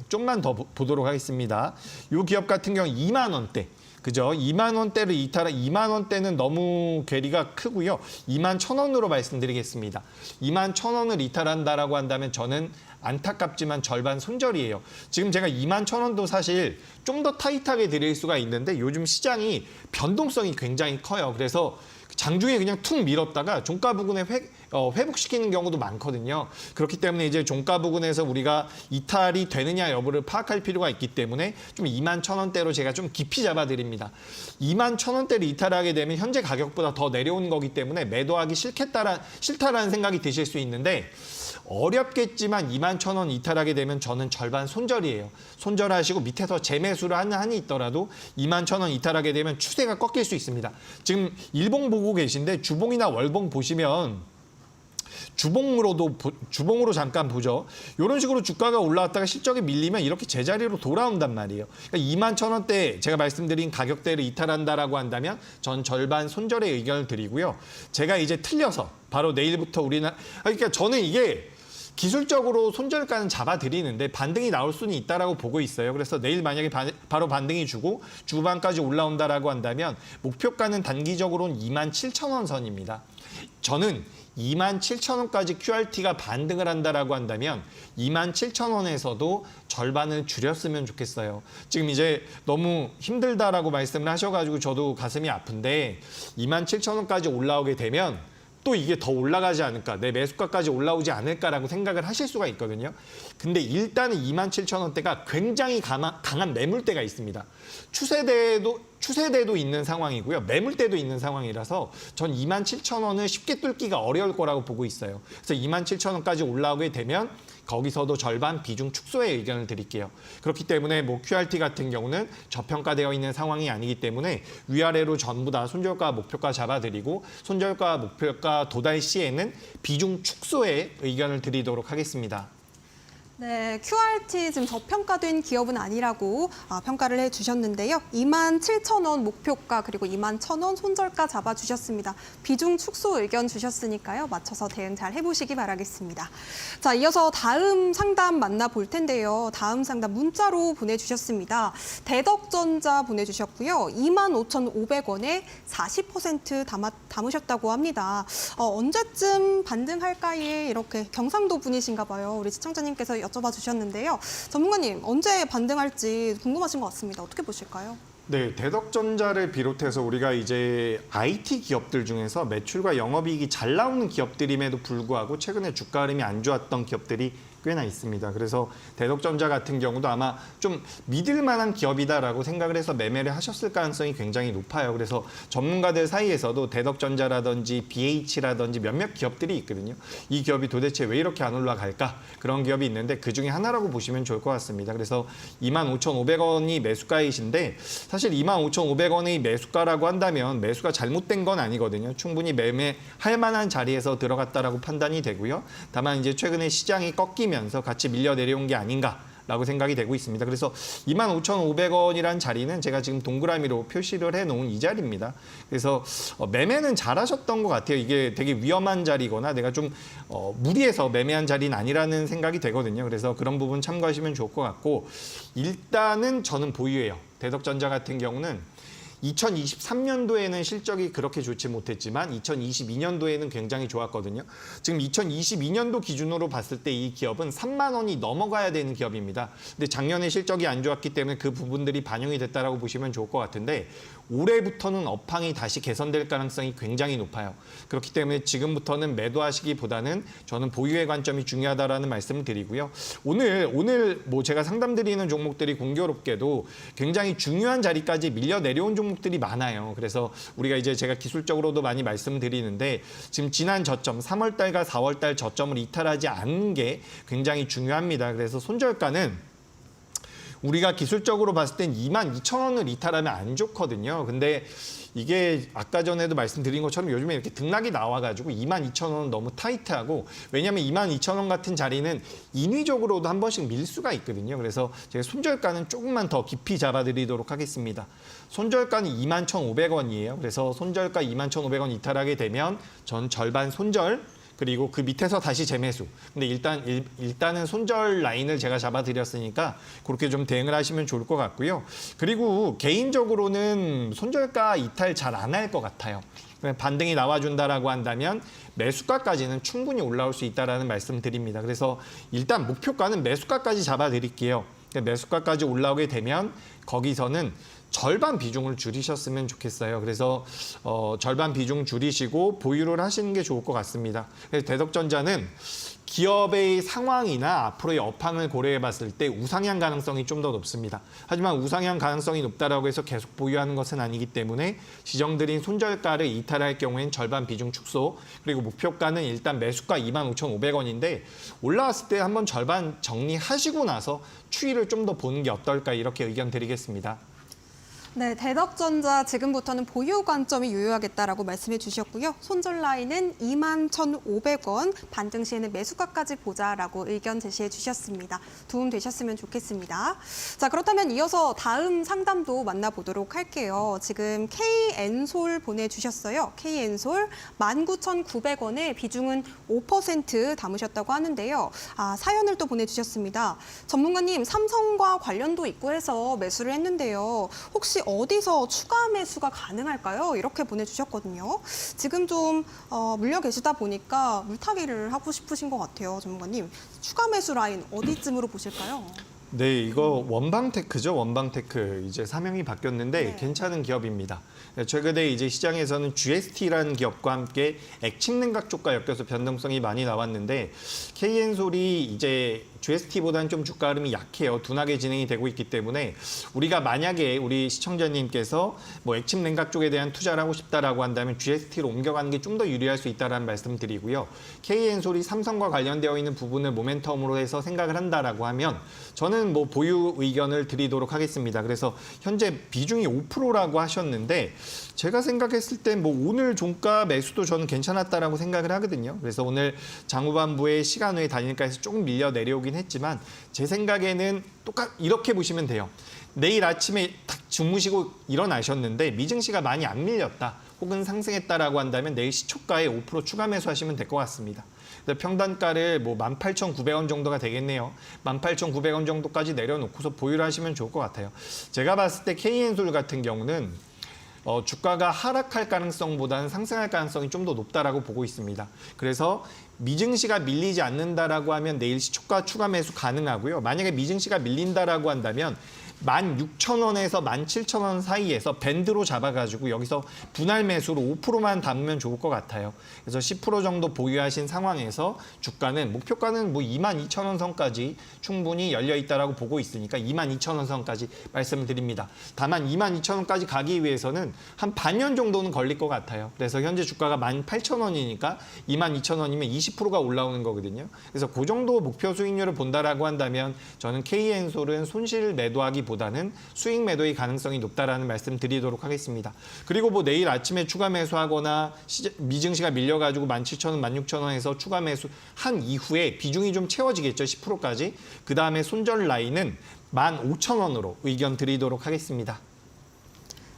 좀만 더 보도록 하겠습니다. 이 기업 같은 경우 2만 원대. 그죠? 2만 원대를 2만 원대는 너무 괴리가 크고요. 2만 1,000원으로 말씀드리겠습니다. 2만 1,000원을 이탈한다라고 한다면 저는 안타깝지만 절반 손절이에요. 지금 제가 2만 1,000원도 사실 좀 더 타이트하게 드릴 수가 있는데 요즘 시장이 변동성이 굉장히 커요. 그래서 장중에 그냥 툭 밀었다가 종가 부근에 회복시키는 경우도 많거든요. 그렇기 때문에 이제 종가 부근에서 우리가 이탈이 되느냐 여부를 파악할 필요가 있기 때문에 좀 2만 1,000원대로 제가 좀 깊이 잡아드립니다. 2만 1,000원대를 이탈하게 되면 현재 가격보다 더 내려오는 거기 때문에 매도하기 싫다라는 생각이 드실 수 있는데 어렵겠지만 2만 1,000원 이탈하게 되면 저는 절반 손절이에요. 손절하시고 밑에서 재매수를 하는 한이 있더라도 2만 1,000원 이탈하게 되면 추세가 꺾일 수 있습니다. 지금 일봉 보고 계신데 주봉이나 월봉 보시면 주봉으로 잠깐 보죠. 이런 식으로 주가가 올라왔다가 실적이 밀리면 이렇게 제자리로 돌아온단 말이에요. 그러니까 2만 1,000원대 제가 말씀드린 가격대를 이탈한다라고 한다면 전 절반 손절의 의견을 드리고요. 제가 이제 틀려서 바로 내일부터 그러니까 저는 이게 기술적으로 손절가는 잡아드리는데 반등이 나올 수는 있다라고 보고 있어요. 그래서 내일 만약에 바로 반등이 주고 주반까지 올라온다라고 한다면 목표가는 단기적으로는 27,000원 선입니다. 저는 27,000원까지 QRT가 반등을 한다라고 한다면 27,000원에서도 절반을 줄였으면 좋겠어요. 지금 이제 너무 힘들다라고 말씀을 하셔가지고 저도 가슴이 아픈데 27,000원까지 올라오게 되면 또 이게 더 올라가지 않을까, 내 매수가까지 올라오지 않을까라고 생각을 하실 수가 있거든요. 근데 일단은 27,000원대가 굉장히 강한 매물대가 있습니다. 추세대도 있는 상황이고요. 매물대도 있는 상황이라서 전 27,000원을 쉽게 뚫기가 어려울 거라고 보고 있어요. 그래서 27,000원까지 올라오게 되면 거기서도 절반 비중 축소의 의견을 드릴게요. 그렇기 때문에 뭐 QRT 같은 경우는 저평가되어 있는 상황이 아니기 때문에 위아래로 전부 다 손절가, 목표가 잡아드리고 손절가, 목표가 도달 시에는 비중 축소의 의견을 드리도록 하겠습니다. 네, QRT 지금 저평가된 기업은 아니라고 평가를 해주셨는데요. 27,000원 목표가 그리고 21,000원 손절가 잡아주셨습니다. 비중 축소 의견 주셨으니까요. 맞춰서 대응 잘 해보시기 바라겠습니다. 자, 이어서 다음 상담 만나볼 텐데요. 다음 상담 문자로 보내주셨습니다. 대덕전자 보내주셨고요. 25,500원에 40% 담으셨다고 합니다. 언제쯤 반등할까에 이렇게 경상도 분이신가 봐요. 우리 시청자님께서 여쭤봐 주셨는데요. 전문가님, 언제 반등할지 궁금하신 것 같습니다. 어떻게 보실까요? 네, 대덕전자를 비롯해서 우리가 이제 IT 기업들 중에서 매출과 영업이익이 잘 나오는 기업들임에도 불구하고 최근에 주가 흐름이 안 좋았던 기업들이 꽤나 있습니다. 그래서 대덕전자 같은 경우도 아마 좀 믿을 만한 기업이다라고 생각을 해서 매매를 하셨을 가능성이 굉장히 높아요. 그래서 전문가들 사이에서도 대덕전자라든지 BH라든지 몇몇 기업들이 있거든요. 이 기업이 도대체 왜 이렇게 안 올라갈까? 그런 기업이 있는데 그중에 하나라고 보시면 좋을 것 같습니다. 그래서 25,500원이 매수가이신데 사실 25,500원이 매수가라고 한다면 매수가 잘못된 건 아니거든요. 충분히 매매할 만한 자리에서 들어갔다라고 판단이 되고요. 다만 이제 최근에 시장이 꺾이면서 같이 밀려 내려온 게 아닌가라고 생각이 되고 있습니다. 그래서 25,500원이라는 자리는 제가 지금 동그라미로 표시를 해놓은 이 자리입니다. 그래서 매매는 잘하셨던 것 같아요. 이게 되게 위험한 자리거나 내가 좀 무리해서 매매한 자리는 아니라는 생각이 되거든요. 그래서 그런 부분 참고하시면 좋을 것 같고 일단은 저는 보유해요. 대덕전자 같은 경우는 2023년도에는 실적이 그렇게 좋지 못했지만 2022년도에는 굉장히 좋았거든요. 지금 2022년도 기준으로 봤을 때 이 기업은 3만 원이 넘어가야 되는 기업입니다. 근데 작년에 실적이 안 좋았기 때문에 그 부분들이 반영이 됐다라고 보시면 좋을 것 같은데 올해부터는 업황이 다시 개선될 가능성이 굉장히 높아요. 그렇기 때문에 지금부터는 매도하시기보다는 저는 보유의 관점이 중요하다라는 말씀을 드리고요. 오늘 뭐 제가 상담드리는 종목들이 공교롭게도 굉장히 중요한 자리까지 밀려 내려온 종목들이 많아요. 그래서 우리가 이제 제가 기술적으로도 많이 말씀드리는데 지금 지난 저점 3월달과 4월달 저점을 이탈하지 않는 게 굉장히 중요합니다. 그래서 손절가는 우리가 기술적으로 봤을 땐 22,000원을 이탈하면 안 좋거든요. 근데 이게 아까 전에도 말씀드린 것처럼 요즘에 이렇게 등락이 나와가지고 22,000원은 너무 타이트하고 왜냐하면 22,000원 같은 자리는 인위적으로도 한 번씩 밀 수가 있거든요. 그래서 제가 손절가는 조금만 더 깊이 잡아드리도록 하겠습니다. 손절가는 21,500원이에요. 그래서 손절가 21,500원 이탈하게 되면 전 절반 손절 그리고 그 밑에서 다시 재매수. 근데 일단은 손절 라인을 제가 잡아드렸으니까 그렇게 좀 대응을 하시면 좋을 것 같고요. 그리고 개인적으로는 손절가 이탈 잘 안 할 것 같아요. 반등이 나와준다라고 한다면 매수가까지는 충분히 올라올 수 있다라는 말씀 드립니다. 그래서 일단 목표가는 매수가까지 잡아드릴게요. 매수가까지 올라오게 되면 거기서는 절반 비중을 줄이셨으면 좋겠어요. 그래서 절반 비중 줄이시고 보유를 하시는 게 좋을 것 같습니다. 그래서 대덕전자는 기업의 상황이나 앞으로의 업황을 고려해 봤을 때 우상향 가능성이 좀 더 높습니다. 하지만 우상향 가능성이 높다라고 해서 계속 보유하는 것은 아니기 때문에 지정드린 손절가를 이탈할 경우엔 절반 비중 축소 그리고 목표가는 일단 매수가 25,500원인데 올라왔을 때 한번 절반 정리하시고 나서 추이를 좀 더 보는 게 어떨까 이렇게 의견 드리겠습니다. 네, 대덕전자 지금부터는 보유 관점이 유효하겠다라고 말씀해 주셨고요. 손절 라인은 21,500원, 반등 시에는 매수가까지 보자라고 의견 제시해 주셨습니다. 도움 되셨으면 좋겠습니다. 자, 그렇다면 이어서 다음 상담도 만나보도록 할게요. 지금 KN솔 보내주셨어요. KN솔 19,900원에 비중은 5% 담으셨다고 하는데요. 사연을 또 보내주셨습니다. 전문가님, 삼성과 관련도 있고 해서 매수를 했는데요. 혹시 어디서 추가 매수가 가능할까요? 이렇게 보내주셨거든요. 지금 좀 물려 계시다 보니까 물타기를 하고 싶으신 것 같아요, 전문가님. 추가 매수 라인 어디쯤으로 보실까요? 네, 이거 원방테크죠. 원방테크 이제 사명이 바뀌었는데 네. 괜찮은 기업입니다. 최근에 이제 시장에서는 GST라는 기업과 함께 액침냉각 쪽과 엮여서 변동성이 많이 나왔는데 KN솔이 이제 GST보다는 좀 주가 흐름이 약해요. 둔하게 진행이 되고 있기 때문에 우리가 만약에 우리 시청자님께서 뭐 액침 냉각 쪽에 대한 투자를 하고 싶다라고 한다면 GST로 옮겨가는 게 좀 더 유리할 수 있다라는 말씀 드리고요. KN솔이 삼성과 관련되어 있는 부분을 모멘텀으로 해서 생각을 한다라고 하면 저는 뭐 보유 의견을 드리도록 하겠습니다. 그래서 현재 비중이 5%라고 하셨는데 제가 생각했을 때 뭐 오늘 종가 매수도 저는 괜찮았다라고 생각을 하거든요. 그래서 오늘 장후반부에 시간 외에 단일가에서 조금 밀려 내려오기 나오긴 했지만 제 생각에는 이렇게 보시면 돼요. 내일 아침에 딱 주무시고 일어나셨는데 미증시가 많이 안 밀렸다 혹은 상승했다라고 한다면 내일 시초가에 5% 추가 매수하시면 될 것 같습니다. 평단가를 뭐 18,900원 정도가 되겠네요. 18,900원 정도까지 내려놓고서 보유를 하시면 좋을 것 같아요. 제가 봤을 때 KN솔 같은 경우는 주가가 하락할 가능성보다는 상승할 가능성이 좀 더 높다라고 보고 있습니다. 그래서 미증시가 밀리지 않는다라고 하면 내일 시초가 추가 매수 가능하고요. 만약에 미증시가 밀린다라고 한다면 16,000원에서 17,000원 사이에서 밴드로 잡아가지고 여기서 분할 매수로 5%만 담으면 좋을 것 같아요. 그래서 10% 정도 보유하신 상황에서 주가는 목표가는 뭐 22,000원 선까지 충분히 열려 있다라고 보고 있으니까 22,000원 선까지 말씀을 드립니다. 다만 22,000원까지 가기 위해서는 한 반년 정도는 걸릴 것 같아요. 그래서 현재 주가가 18,000원이니까 22,000원이면 20%가 올라오는 거거든요. 그래서 그 정도 목표 수익률을 본다라고 한다면 저는 KN솔은 손실 매도하기 보다는 수익 매도의 가능성이 높다라는 말씀 드리도록 하겠습니다. 그리고 뭐 내일 아침에 추가 매수하거나 미증시가 밀려가지고 17,000원, 16,000원에서 추가 매수한 이후에 비중이 좀 채워지겠죠. 10%까지. 그 다음에 손절 라인은 15,000원으로 의견 드리도록 하겠습니다.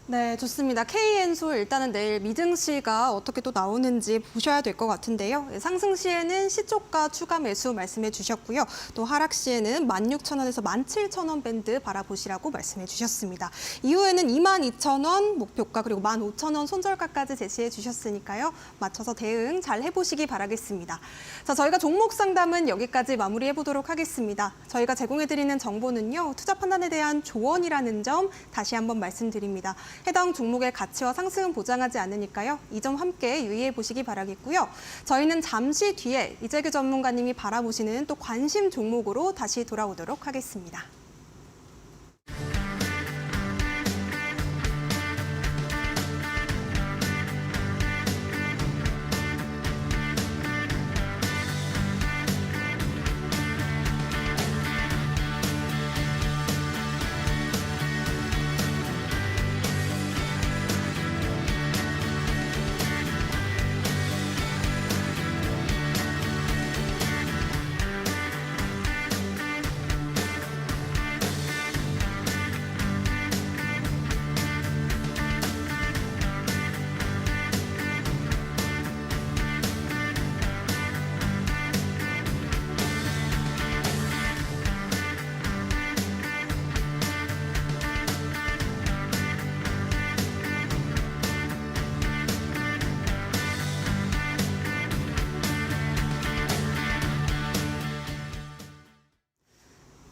네, 좋습니다. KN솔 일단은 내일 미증시가 어떻게 또 나오는지 보셔야 될 것 같은데요. 상승 시에는 시초가 추가 매수 말씀해 주셨고요. 또 하락 시에는 16,000원에서 17,000원 밴드 바라보시라고 말씀해 주셨습니다. 이후에는 22,000원 목표가 그리고 15,000원 손절가까지 제시해 주셨으니까요. 맞춰서 대응 잘 해보시기 바라겠습니다. 자, 저희가 종목 상담은 여기까지 마무리해 보도록 하겠습니다. 저희가 제공해드리는 정보는요. 투자 판단에 대한 조언이라는 점 다시 한번 말씀드립니다. 해당 종목의 가치와 상승은 보장하지 않으니까요. 이 점 함께 유의해 보시기 바라겠고요. 저희는 잠시 뒤에 이재규 전문가님이 바라보시는 또 관심 종목으로 다시 돌아오도록 하겠습니다.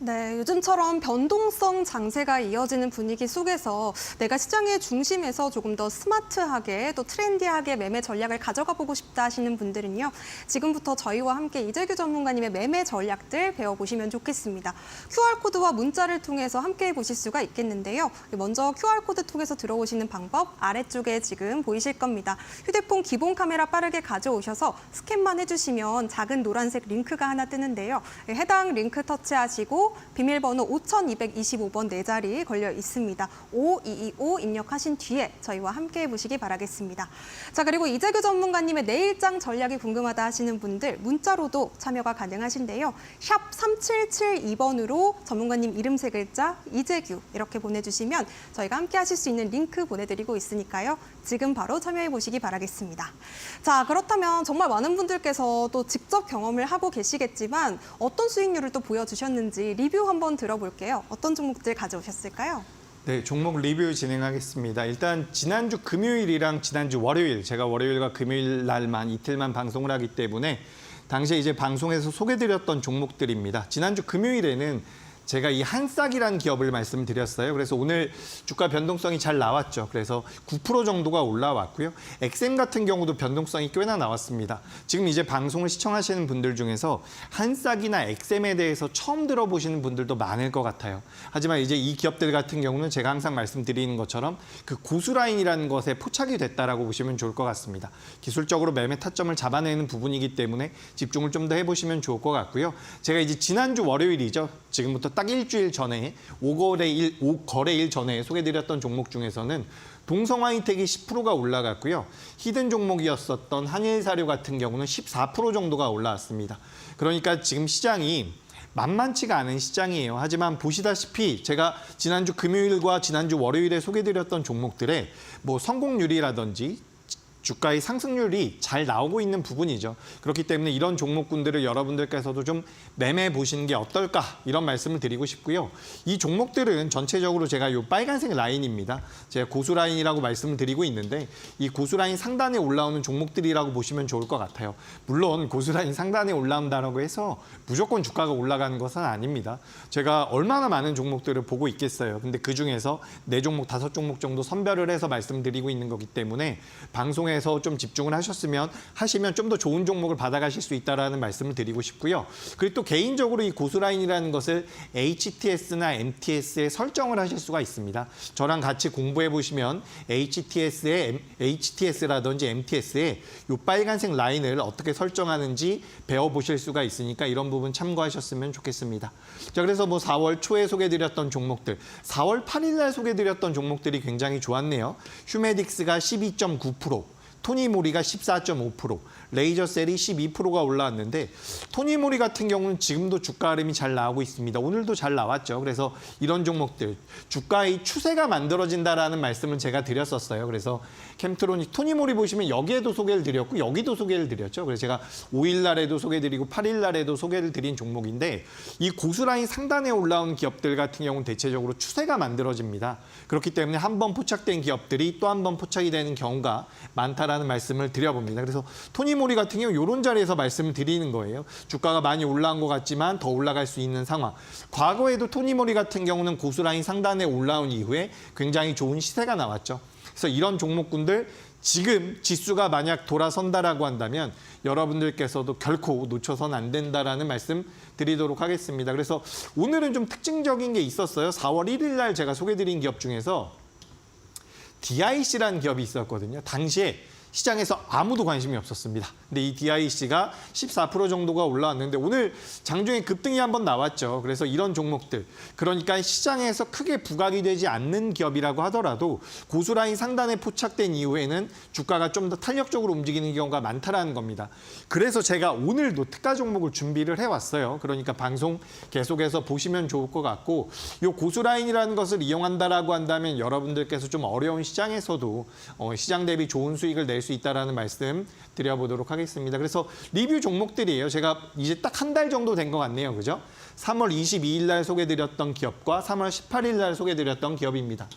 네, 요즘처럼 변동성 장세가 이어지는 분위기 속에서 내가 시장의 중심에서 조금 더 스마트하게 또 트렌디하게 매매 전략을 가져가 보고 싶다 하시는 분들은요. 지금부터 저희와 함께 이재규 전문가님의 매매 전략들 배워보시면 좋겠습니다. QR코드와 문자를 통해서 함께 보실 수가 있겠는데요. 먼저 QR코드 통해서 들어오시는 방법 아래쪽에 지금 보이실 겁니다. 휴대폰 기본 카메라 빠르게 가져오셔서 스캔만 해주시면 작은 노란색 링크가 하나 뜨는데요. 해당 링크 터치하시고 비밀번호 5225번 4자리 걸려 있습니다. 5225 입력하신 뒤에 저희와 함께 해보시기 바라겠습니다. 자, 그리고 이재규 전문가님의 내일장 전략이 궁금하다 하시는 분들 문자로도 참여가 가능하신데요. 샵 3772번으로 전문가님 이름 세 글자 이재규 이렇게 보내주시면 저희가 함께 하실 수 있는 링크 보내드리고 있으니까요. 지금 바로 참여해 보시기 바라겠습니다. 자, 그렇다면 정말 많은 분들께서 또 직접 경험을 하고 계시겠지만 어떤 수익률을 또 보여주셨는지 리뷰 한번 들어볼게요. 어떤 종목들 가져오셨을까요? 네, 종목 리뷰 진행하겠습니다. 일단 지난주 금요일이랑 지난주 월요일, 제가 월요일과 금요일 날만 이틀만 방송을 하기 때문에 당시에 이제 방송에서 소개드렸던 종목들입니다. 지난주 금요일에는 제가 이 한싹이라는 기업을 말씀드렸어요. 그래서 오늘 주가 변동성이 잘 나왔죠. 그래서 9% 정도가 올라왔고요. 엑셈 같은 경우도 변동성이 꽤나 나왔습니다. 지금 이제 방송을 시청하시는 분들 중에서 한싹이나 엑셈에 대해서 처음 들어보시는 분들도 많을 것 같아요. 하지만 이제 이 기업들 같은 경우는 제가 항상 말씀드리는 것처럼 그 고수라인이라는 것에 포착이 됐다라고 보시면 좋을 것 같습니다. 기술적으로 매매 타점을 잡아내는 부분이기 때문에 집중을 좀 더 해보시면 좋을 것 같고요. 제가 이제 지난주 월요일이죠. 지금부터 딱 일주일 전에 5거래일 전에 소개드렸던 종목 중에서는 동성화이텍이 10%가 올라갔고요. 히든 종목이었었던 한일사료 같은 경우는 14% 정도가 올라왔습니다. 그러니까 지금 시장이 만만치가 않은 시장이에요. 하지만 보시다시피 제가 지난주 금요일과 지난주 월요일에 소개드렸던 종목들의 뭐 성공률이라든지 주가의 상승률이 잘 나오고 있는 부분이죠. 그렇기 때문에 이런 종목군들을 여러분들께서도 좀 매매해 보시는 게 어떨까 이런 말씀을 드리고 싶고요. 이 종목들은 전체적으로 제가 이 빨간색 라인입니다. 제가 고수 라인이라고 말씀을 드리고 있는데 이 고수 라인 상단에 올라오는 종목들이라고 보시면 좋을 것 같아요. 물론 고수 라인 상단에 올라온다고 해서 무조건 주가가 올라가는 것은 아닙니다. 제가 얼마나 많은 종목들을 보고 있겠어요. 근데 그중에서 4종목, 5종목 정도 선별을 해서 말씀드리고 있는 거기 때문에 방송에서 좀 집중을 하시면 좀 더 좋은 종목을 받아가실 수 있다는 말씀을 드리고 싶고요. 그리고 또 개인적으로 이 고수라인이라는 것을 HTS나 MTS에 설정을 하실 수가 있습니다. 저랑 같이 공부해 보시면 HTS라든지 MTS에 이 빨간색 라인을 어떻게 설정하는지 배워보실 수가 있으니까 이런 부분 참고하셨으면 좋겠습니다. 자, 그래서 뭐 4월 초에 소개드렸던 종목들, 4월 8일 날 소개드렸던 종목들이 굉장히 좋았네요. 휴메딕스가 12.9%, 토니모리가 14.5%, 레이저셀이 12%가 올라왔는데 토니모리 같은 경우는 지금도 주가 흐름이 잘 나오고 있습니다. 오늘도 잘 나왔죠. 그래서 이런 종목들, 주가의 추세가 만들어진다라는 말씀을 제가 드렸었어요. 그래서 캠트로닉, 토니모리 보시면 여기에도 소개를 드렸고 여기도 소개를 드렸죠. 그래서 제가 5일 날에도 소개드리고 8일 날에도 소개를 드린 종목인데 이 고수라인 상단에 올라온 기업들 같은 경우는 대체적으로 추세가 만들어집니다. 그렇기 때문에 한 번 포착된 기업들이 또 한 번 포착이 되는 경우가 많다라는 말씀을 드려봅니다. 그래서 토니모리 같은 경우 이런 자리에서 말씀을 드리는 거예요. 주가가 많이 올라온 것 같지만 더 올라갈 수 있는 상황. 과거에도 토니모리 같은 경우는 고수라인 상단에 올라온 이후에 굉장히 좋은 시세가 나왔죠. 그래서 이런 종목군들 지금 지수가 만약 돌아선다라고 한다면 여러분들께서도 결코 놓쳐선 안 된다라는 말씀 드리도록 하겠습니다. 그래서 오늘은 좀 특징적인 게 있었어요. 4월 1일 날 제가 소개드린 기업 중에서 DIC라는 기업이 있었거든요. 당시에 시장에서 아무도 관심이 없었습니다. 근데 이 DIC가 14% 정도가 올라왔는데 오늘 장중에 급등이 한번 나왔죠. 그래서 이런 종목들, 그러니까 시장에서 크게 부각이 되지 않는 기업이라고 하더라도 고수라인 상단에 포착된 이후에는 주가가 좀 더 탄력적으로 움직이는 경우가 많다라는 겁니다. 그래서 제가 오늘도 특가 종목을 준비를 해왔어요. 그러니까 방송 계속해서 보시면 좋을 것 같고 이 고수라인이라는 것을 이용한다라고 한다면 여러분들께서 좀 어려운 시장에서도 시장 대비 좋은 수익을 낼 수 있다라는 말씀 드려보도록 하겠습니다. 그래서 리뷰 종목들이에요. 제가 이제 딱 한 달 정도 된 것 같네요. 그죠? 3월 22일 날 소개드렸던 기업과 3월 18일 날 소개드렸던 기업입니다.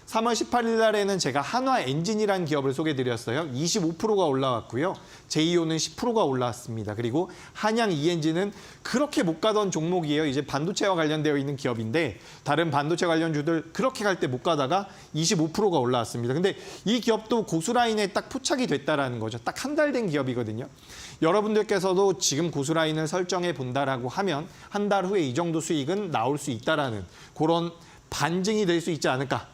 3월 18일 날에는 제가 한화엔진이라는 기업을 소개드렸어요. 25%가 올라왔고요. 제이오는 10%가 올라왔습니다. 그리고 한양 ENG는 그렇게 못 가던 종목이에요. 이제 반도체와 관련되어 있는 기업인데 다른 반도체 관련주들 그렇게 갈 때 못 가다가 25%가 올라왔습니다. 근데 이 기업도 고수라인에 딱 포착이 됐다라는 거죠. 딱 한 달 된 기업이거든요. 여러분들께서도 지금 고수라인을 설정해 본다라고 하면 한 달 후에 이 정도 수익은 나올 수 있다라는 그런 반증이 될 수 있지 않을까.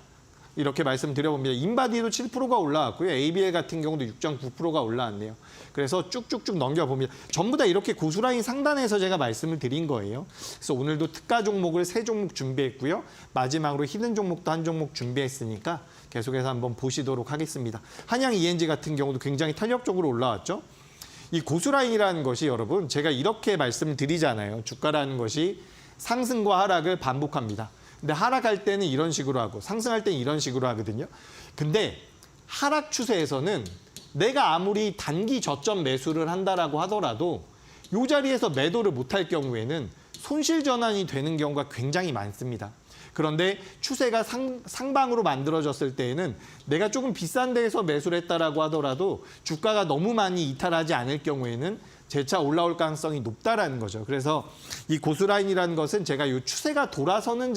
이렇게 말씀드려봅니다. 인바디도 7%가 올라왔고요. ABL 같은 경우도 6.9%가 올라왔네요. 그래서 쭉쭉쭉 넘겨봅니다. 전부 다 이렇게 고수라인 상단에서 제가 말씀을 드린 거예요. 그래서 오늘도 특가 종목을 3종목 준비했고요. 마지막으로 히든 종목도 한 종목 준비했으니까 계속해서 한번 보시도록 하겠습니다. 한양 ENG 같은 경우도 굉장히 탄력적으로 올라왔죠. 이 고수라인이라는 것이 여러분 제가 이렇게 말씀을 드리잖아요. 주가라는 것이 상승과 하락을 반복합니다. 근데 하락할 때는 이런 식으로 하고 상승할 때는 이런 식으로 하거든요. 근데 하락 추세에서는 내가 아무리 단기 저점 매수를 한다라고 하더라도 이 자리에서 매도를 못할 경우에는 손실 전환이 되는 경우가 굉장히 많습니다. 그런데 추세가 상방으로 만들어졌을 때에는 내가 조금 비싼 데에서 매수를 했다라고 하더라도 주가가 너무 많이 이탈하지 않을 경우에는 재차 올라올 가능성이 높다라는 거죠. 그래서 이 고수라인이라는 것은 제가 이 추세가 돌아서는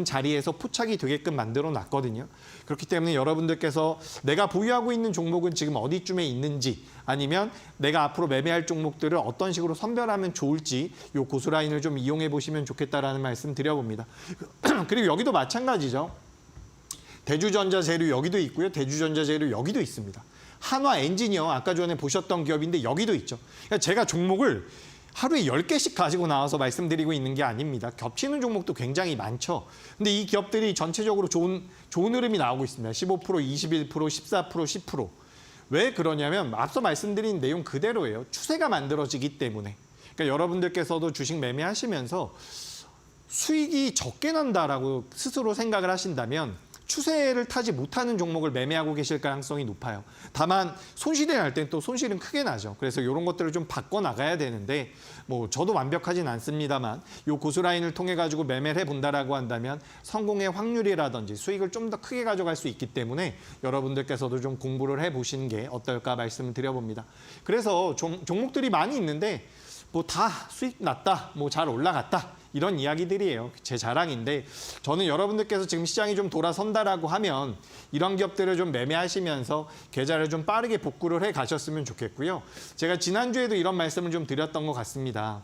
자리에서 포착이 되게끔 만들어 놨거든요. 그렇기 때문에 여러분들께서 내가 보유하고 있는 종목은 지금 어디쯤에 있는지 아니면 내가 앞으로 매매할 종목들을 어떤 식으로 선별하면 좋을지 이 고수라인을 좀 이용해 보시면 좋겠다라는 말씀 드려봅니다. 그리고 여기도 마찬가지죠. 대주전자재료 여기도 있고요. 대주전자재료 여기도 있습니다. 한화엔진이요. 아까 전에 보셨던 기업인데 여기도 있죠. 그러니까 제가 종목을 하루에 10개씩 가지고 나와서 말씀드리고 있는 게 아닙니다. 겹치는 종목도 굉장히 많죠. 근데 이 기업들이 전체적으로 좋은 흐름이 나오고 있습니다. 15%, 21%, 14%, 10%. 왜 그러냐면 앞서 말씀드린 내용 그대로예요. 추세가 만들어지기 때문에. 그러니까 여러분들께서도 주식 매매하시면서 수익이 적게 난다라고 스스로 생각을 하신다면 추세를 타지 못하는 종목을 매매하고 계실 가능성이 높아요. 다만 손실이 날 땐 또 손실은 크게 나죠. 그래서 이런 것들을 좀 바꿔 나가야 되는데 뭐 저도 완벽하진 않습니다만 요 고수라인을 통해 가지고 매매를 해본다라고 한다면 성공의 확률이라든지 수익을 좀 더 크게 가져갈 수 있기 때문에 여러분들께서도 좀 공부를 해보시는 게 어떨까 말씀을 드려봅니다. 그래서 종목들이 많이 있는데 뭐 다 수익 났다, 뭐 잘 올라갔다 이런 이야기들이에요. 제 자랑인데 저는 여러분들께서 지금 시장이 좀 돌아선다라고 하면 이런 기업들을 좀 매매하시면서 계좌를 좀 빠르게 복구를 해 가셨으면 좋겠고요. 제가 지난주에도 이런 말씀을 좀 드렸던 것 같습니다.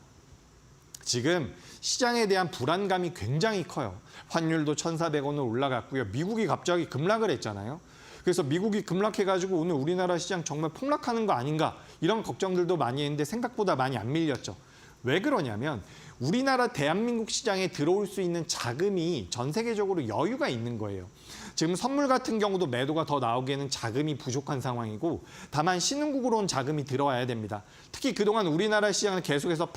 지금 시장에 대한 불안감이 굉장히 커요. 환율도 1,400원을 올라갔고요. 미국이 갑자기 급락을 했잖아요. 그래서 미국이 급락해가지고 오늘 우리나라 시장 정말 폭락하는 거 아닌가 이런 걱정들도 많이 했는데 생각보다 많이 안 밀렸죠. 왜 그러냐면 우리나라 대한민국 시장에 들어올 수 있는 자금이 전 세계적으로 여유가 있는 거예요. 지금 선물 같은 경우도 매도가 더 나오기에는 자금이 부족한 상황이고 다만 신흥국으로 온 자금이 들어와야 됩니다. 특히 그동안 우리나라 시장을 계속해서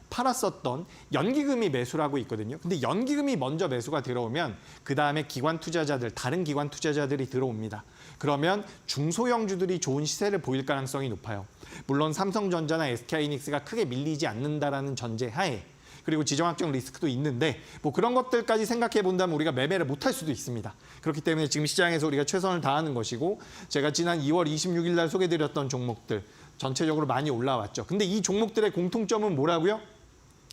팔았었던 연기금이 매수를 하고 있거든요. 근데 연기금이 먼저 매수가 들어오면 그다음에 기관 투자자들, 다른 기관 투자자들이 들어옵니다. 그러면 중소형주들이 좋은 시세를 보일 가능성이 높아요. 물론 삼성전자나 SK하이닉스가 크게 밀리지 않는다라는 전제 하에 그리고 지정학적 리스크도 있는데 뭐 그런 것들까지 생각해 본다면 우리가 매매를 못할 수도 있습니다. 그렇기 때문에 지금 시장에서 우리가 최선을 다하는 것이고 제가 지난 2월 26일 날 소개드렸던 종목들 전체적으로 많이 올라왔죠. 근데 이 종목들의 공통점은 뭐라고요?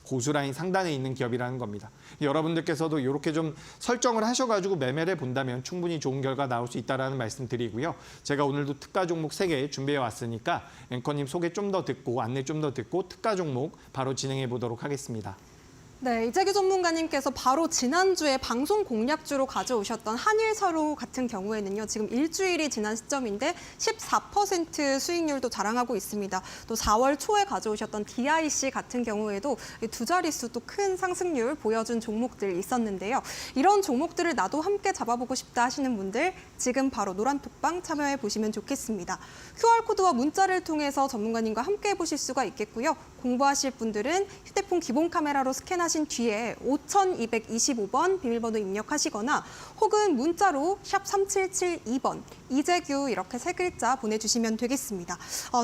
고수라인 상단에 있는 기업이라는 겁니다. 여러분들께서도 이렇게 좀 설정을 하셔가지고 매매를 본다면 충분히 좋은 결과 나올 수 있다는 말씀 드리고요. 제가 오늘도 특가 종목 3개 준비해 왔으니까 앵커님 소개 좀 더 듣고 안내 좀 더 듣고 특가 종목 바로 진행해 보도록 하겠습니다. 네, 이재규 전문가님께서 바로 지난주에 방송 공략주로 가져오셨던 한일서로 같은 경우에는요. 지금 일주일이 지난 시점인데 14% 수익률도 자랑하고 있습니다. 또 4월 초에 가져오셨던 DIC 같은 경우에도 두 자릿수 또 큰 상승률 보여준 종목들 있었는데요. 이런 종목들을 나도 함께 잡아보고 싶다 하시는 분들 지금 바로 노란톡방 참여해 보시면 좋겠습니다. QR코드와 문자를 통해서 전문가님과 함께 해보실 수가 있겠고요. 공부하실 분들은 휴대폰 기본 카메라로 스캔하신 뒤에 5225번 비밀번호 입력하시거나 혹은 문자로 샵 3772번 이재규 이렇게 3글자 보내주시면 되겠습니다.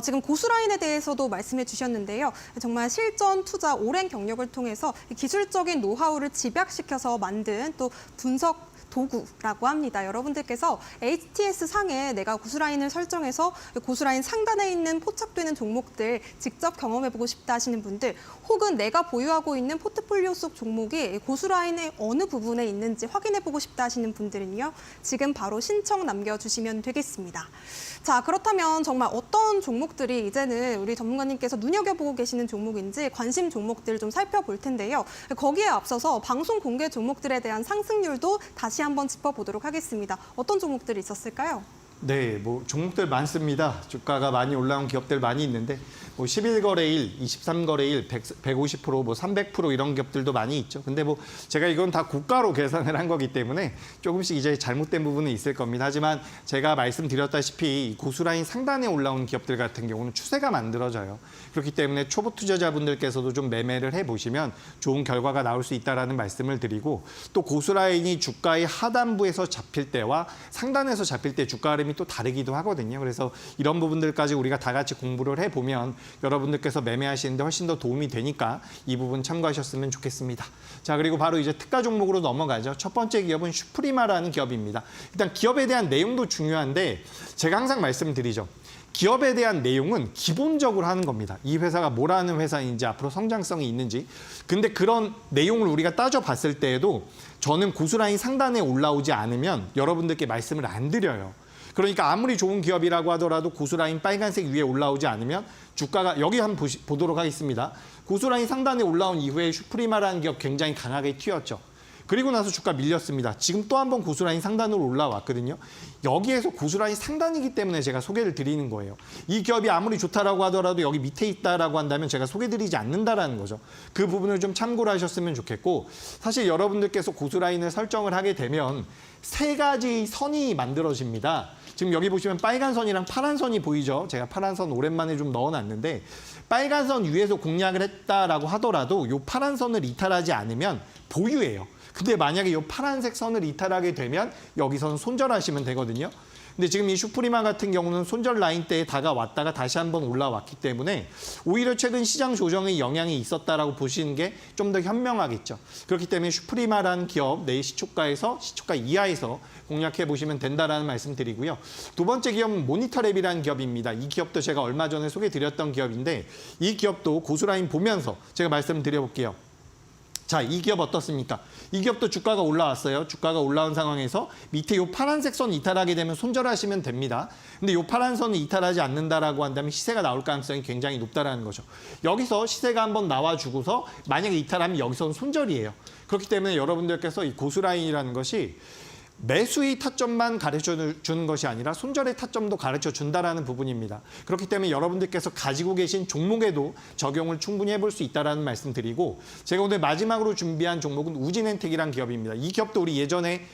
지금 고수라인에 대해서도 말씀해 주셨는데요. 정말 실전, 투자, 오랜 경력을 통해서 기술적인 노하우를 집약시켜서 만든 또 분석 도구라고 합니다. 여러분들께서 HTS-상에 내가 고수라인을 설정해서 고수라인 상단에 있는 포착되는 종목들 직접 경험해보고 싶다 하시는 분들 혹은 내가 보유하고 있는 포트폴리오 속 종목이 고수라인의 어느 부분에 있는지 확인해보고 싶다 하시는 분들은요. 지금 바로 신청 남겨주시면 되겠습니다. 자, 그렇다면 정말 어떤 종목들이 이제는 우리 전문가님께서 눈여겨보고 계시는 종목인지 관심 종목들 좀 살펴볼 텐데요. 거기에 앞서서 방송 공개 종목들에 대한 상승률도 다시 한번 짚어보도록 하겠습니다. 어떤 종목들이 있었을까요? 네, 뭐 종목들 많습니다. 주가가 많이 올라온 기업들 많이 있는데 뭐 11거래일, 23거래일, 150%, 뭐 300% 이런 기업들도 많이 있죠. 근데 뭐 제가 이건 다 고가로 계산을 한 거기 때문에 조금씩 이제 잘못된 부분은 있을 겁니다. 하지만 제가 말씀드렸다시피 고수라인 상단에 올라온 기업들 같은 경우는 추세가 만들어져요. 그렇기 때문에 초보 투자자분들께서도 좀 매매를 해보시면 좋은 결과가 나올 수 있다는 말씀을 드리고 또 고수라인이 주가의 하단부에서 잡힐 때와 상단에서 잡힐 때 주가 흐름이 또 다르기도 하거든요. 그래서 이런 부분들까지 우리가 다 같이 공부를 해보면 여러분들께서 매매하시는데 훨씬 더 도움이 되니까 이 부분 참고하셨으면 좋겠습니다. 자, 그리고 바로 이제 특가 종목으로 넘어가죠. 첫 번째 기업은 슈프리마라는 기업입니다. 일단 기업에 대한 내용도 중요한데 제가 항상 말씀드리죠. 기업에 대한 내용은 기본적으로 하는 겁니다. 이 회사가 뭘 하는 회사인지 앞으로 성장성이 있는지. 근데 그런 내용을 우리가 따져봤을 때에도 저는 고수라인 상단에 올라오지 않으면 여러분들께 말씀을 안 드려요. 그러니까 아무리 좋은 기업이라고 하더라도 고수라인 빨간색 위에 올라오지 않으면 주가가 여기 한번 보도록 하겠습니다. 고수라인 상단에 올라온 이후에 슈프리마라는 기업 굉장히 강하게 튀었죠. 그리고 나서 주가 밀렸습니다. 지금 또 한 번 고수라인 상단으로 올라왔거든요. 여기에서 고수라인 상단이기 때문에 제가 소개를 드리는 거예요. 이 기업이 아무리 좋다라고 하더라도 여기 밑에 있다라고 한다면 제가 소개드리지 않는다라는 거죠. 그 부분을 좀 참고를 하셨으면 좋겠고, 사실 여러분들께서 고수라인을 설정을 하게 되면 세 가지 선이 만들어집니다. 지금 여기 보시면 빨간 선이랑 파란 선이 보이죠? 제가 파란 선 오랜만에 좀 넣어놨는데, 빨간 선 위에서 공략을 했다라고 하더라도 이 파란 선을 이탈하지 않으면 보유예요. 근데 만약에 이 파란색 선을 이탈하게 되면 여기서는 손절하시면 되거든요. 근데 지금 이 슈프리마 같은 경우는 손절 라인대에 다가왔다가 다시 한번 올라왔기 때문에 오히려 최근 시장 조정의 영향이 있었다라고 보시는 게 좀 더 현명하겠죠. 그렇기 때문에 슈프리마라는 기업 내일 시초가에서 시초가 이하에서 공략해 보시면 된다라는 말씀 드리고요. 두 번째 기업은 모니터랩이라는 기업입니다. 이 기업도 제가 얼마 전에 소개드렸던 기업인데 이 기업도 고수라인 보면서 제가 말씀드려볼게요. 자, 이 기업 어떻습니까? 이 기업도 주가가 올라왔어요. 주가가 올라온 상황에서 밑에 이 파란색 선 이탈하게 되면 손절하시면 됩니다. 근데 이 파란 선을 이탈하지 않는다라고 한다면 시세가 나올 가능성이 굉장히 높다라는 거죠. 여기서 시세가 한번 나와주고서 만약에 이탈하면 여기서는 손절이에요. 그렇기 때문에 여러분들께서 이 고수라인이라는 것이 매수의 타점만 가르쳐주는 것이 아니라 손절의 타점도 가르쳐준다라는 부분입니다. 그렇기 때문에 여러분들께서 가지고 계신 종목에도 적용을 충분히 해볼 수 있다는 말씀 드리고, 제가 오늘 마지막으로 준비한 종목은 우진엔텍이라는 기업입니다. 이 기업도 우리 예전에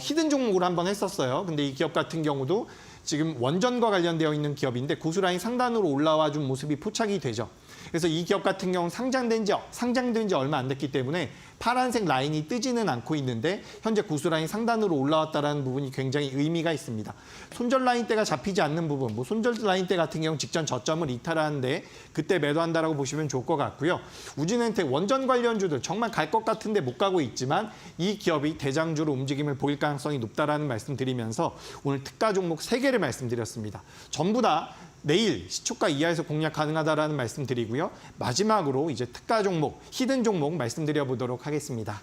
히든 종목으로 한번 했었어요. 근데 이 기업 같은 경우도 지금 원전과 관련되어 있는 기업인데 고수라인 상단으로 올라와 준 모습이 포착이 되죠. 그래서 이 기업 같은 경우는 상장된 지 얼마 안 됐기 때문에 파란색 라인이 뜨지는 않고 있는데 현재 고수라인 상단으로 올라왔다는 부분이 굉장히 의미가 있습니다. 손절 라인대가 잡히지 않는 부분, 손절 라인대 같은 경우는 직전 저점을 이탈하는데 그때 매도한다라고 보시면 좋을 것 같고요. 우진엔텍 원전 관련주들 정말 갈 것 같은데 못 가고 있지만 이 기업이 대장주로 움직임을 보일 가능성이 높다라는 말씀 드리면서 오늘 특가 종목 3개를 말씀드렸습니다. 전부 다 내일 시초가 이하에서 공략 가능하다라는 말씀 드리고요. 마지막으로 이제 특가 종목, 히든 종목 말씀드려 보도록 하겠습니다.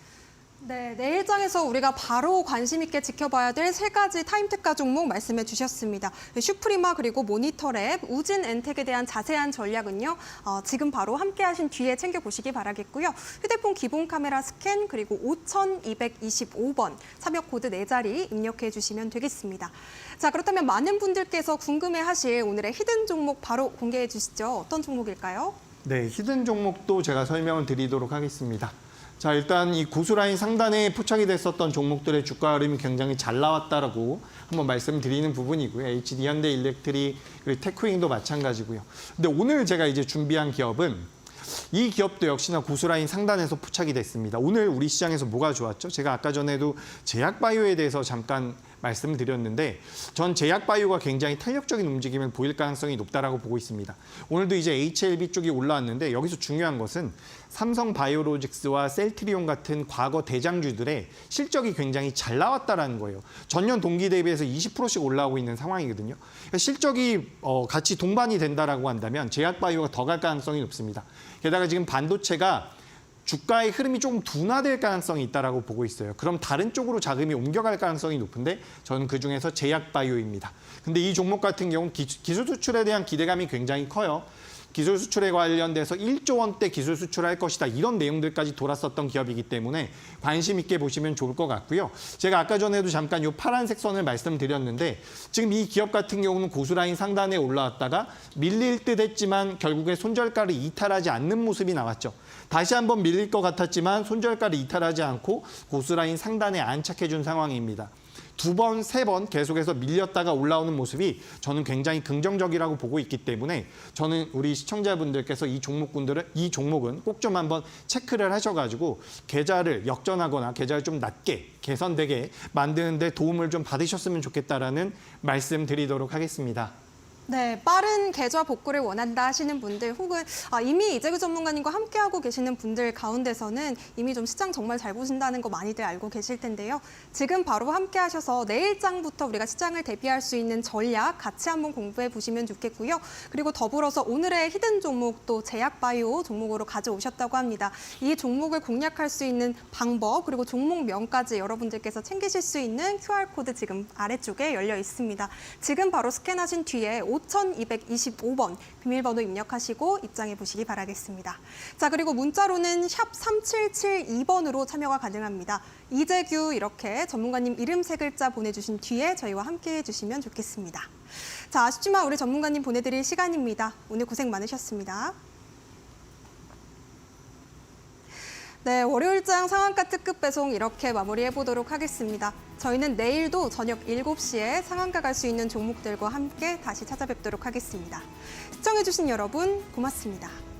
네, 내일장에서 우리가 바로 관심 있게 지켜봐야 될 3가지 타임 특가 종목 말씀해 주셨습니다. 슈프리마 그리고 모니터랩, 우진엔텍에 대한 자세한 전략은요. 지금 바로 함께 하신 뒤에 챙겨보시기 바라겠고요. 휴대폰 기본 카메라 스캔 그리고 5225번 참여 코드 4자리 입력해 주시면 되겠습니다. 자, 그렇다면 많은 분들께서 궁금해하실 오늘의 히든 종목 바로 공개해 주시죠. 어떤 종목일까요? 네, 히든 종목도 제가 설명을 드리도록 하겠습니다. 자, 일단 이 고수라인 상단에 포착이 됐었던 종목들의 주가 흐름이 굉장히 잘 나왔다라고 한번 말씀드리는 부분이고요. HD 현대일렉트릭 그리고 테크윙도 마찬가지고요. 근데 오늘 제가 이제 준비한 기업은 이 기업도 역시나 고수라인 상단에서 포착이 됐습니다. 오늘 우리 시장에서 뭐가 좋았죠? 제가 아까 전에도 제약바이오에 대해서 잠깐 말씀드렸는데 전 제약바이오가 굉장히 탄력적인 움직임을 보일 가능성이 높다라고 보고 있습니다. 오늘도 이제 HLB 쪽이 올라왔는데 여기서 중요한 것은 삼성바이오로직스와 셀트리온 같은 과거 대장주들의 실적이 굉장히 잘 나왔다라는 거예요. 전년 동기 대비해서 20%씩 올라오고 있는 상황이거든요. 그러니까 실적이 같이 동반이 된다라고 한다면 제약바이오가 더 갈 가능성이 높습니다. 게다가 지금 반도체가 주가의 흐름이 조금 둔화될 가능성이 있다라고 보고 있어요. 그럼 다른 쪽으로 자금이 옮겨갈 가능성이 높은데 저는 그중에서 제약바이오입니다. 근데 이 종목 같은 경우는 기술 수출에 대한 기대감이 굉장히 커요. 기술 수출에 관련돼서 1조 원대 기술 수출할 것이다. 이런 내용들까지 돌았었던 기업이기 때문에 관심 있게 보시면 좋을 것 같고요. 제가 아까 전에도 잠깐 이 파란색 선을 말씀드렸는데 지금 이 기업 같은 경우는 고수라인 상단에 올라왔다가 밀릴 듯 했지만 결국에 손절가를 이탈하지 않는 모습이 나왔죠. 다시 한번 밀릴 것 같았지만 손절가를 이탈하지 않고 고수라인 상단에 안착해 준 상황입니다. 2번, 3번 계속해서 밀렸다가 올라오는 모습이 저는 굉장히 긍정적이라고 보고 있기 때문에 저는 우리 시청자분들께서 이 종목은 꼭 좀 한번 체크를 하셔가지고 계좌를 역전하거나 계좌를 좀 낮게 개선되게 만드는 데 도움을 좀 받으셨으면 좋겠다라는 말씀 드리도록 하겠습니다. 네, 빠른 계좌 복구를 원한다 하시는 분들 혹은 이미 이재규 전문가님과 함께하고 계시는 분들 가운데서는 이미 좀 시장 정말 잘 보신다는 거 많이들 알고 계실 텐데요. 지금 바로 함께하셔서 내일장부터 우리가 시장을 대비할 수 있는 전략 같이 한번 공부해 보시면 좋겠고요. 그리고 더불어서 오늘의 히든 종목도 제약바이오 종목으로 가져오셨다고 합니다. 이 종목을 공략할 수 있는 방법 그리고 종목명까지 여러분들께서 챙기실 수 있는 QR코드 지금 아래쪽에 열려 있습니다. 지금 바로 스캔하신 뒤에 5225번 비밀번호 입력하시고 입장해 보시기 바라겠습니다. 자, 그리고 문자로는 샵 3772번으로 참여가 가능합니다. 이재규 이렇게 전문가님 이름 3글자 보내주신 뒤에 저희와 함께 해주시면 좋겠습니다. 자, 아쉽지만 우리 전문가님 보내드릴 시간입니다. 오늘 고생 많으셨습니다. 네, 월요일장 상한가 특급 배송 이렇게 마무리해 보도록 하겠습니다. 저희는 내일도 저녁 7시에 상한가 갈 수 있는 종목들과 함께 다시 찾아뵙도록 하겠습니다. 시청해주신 여러분 고맙습니다.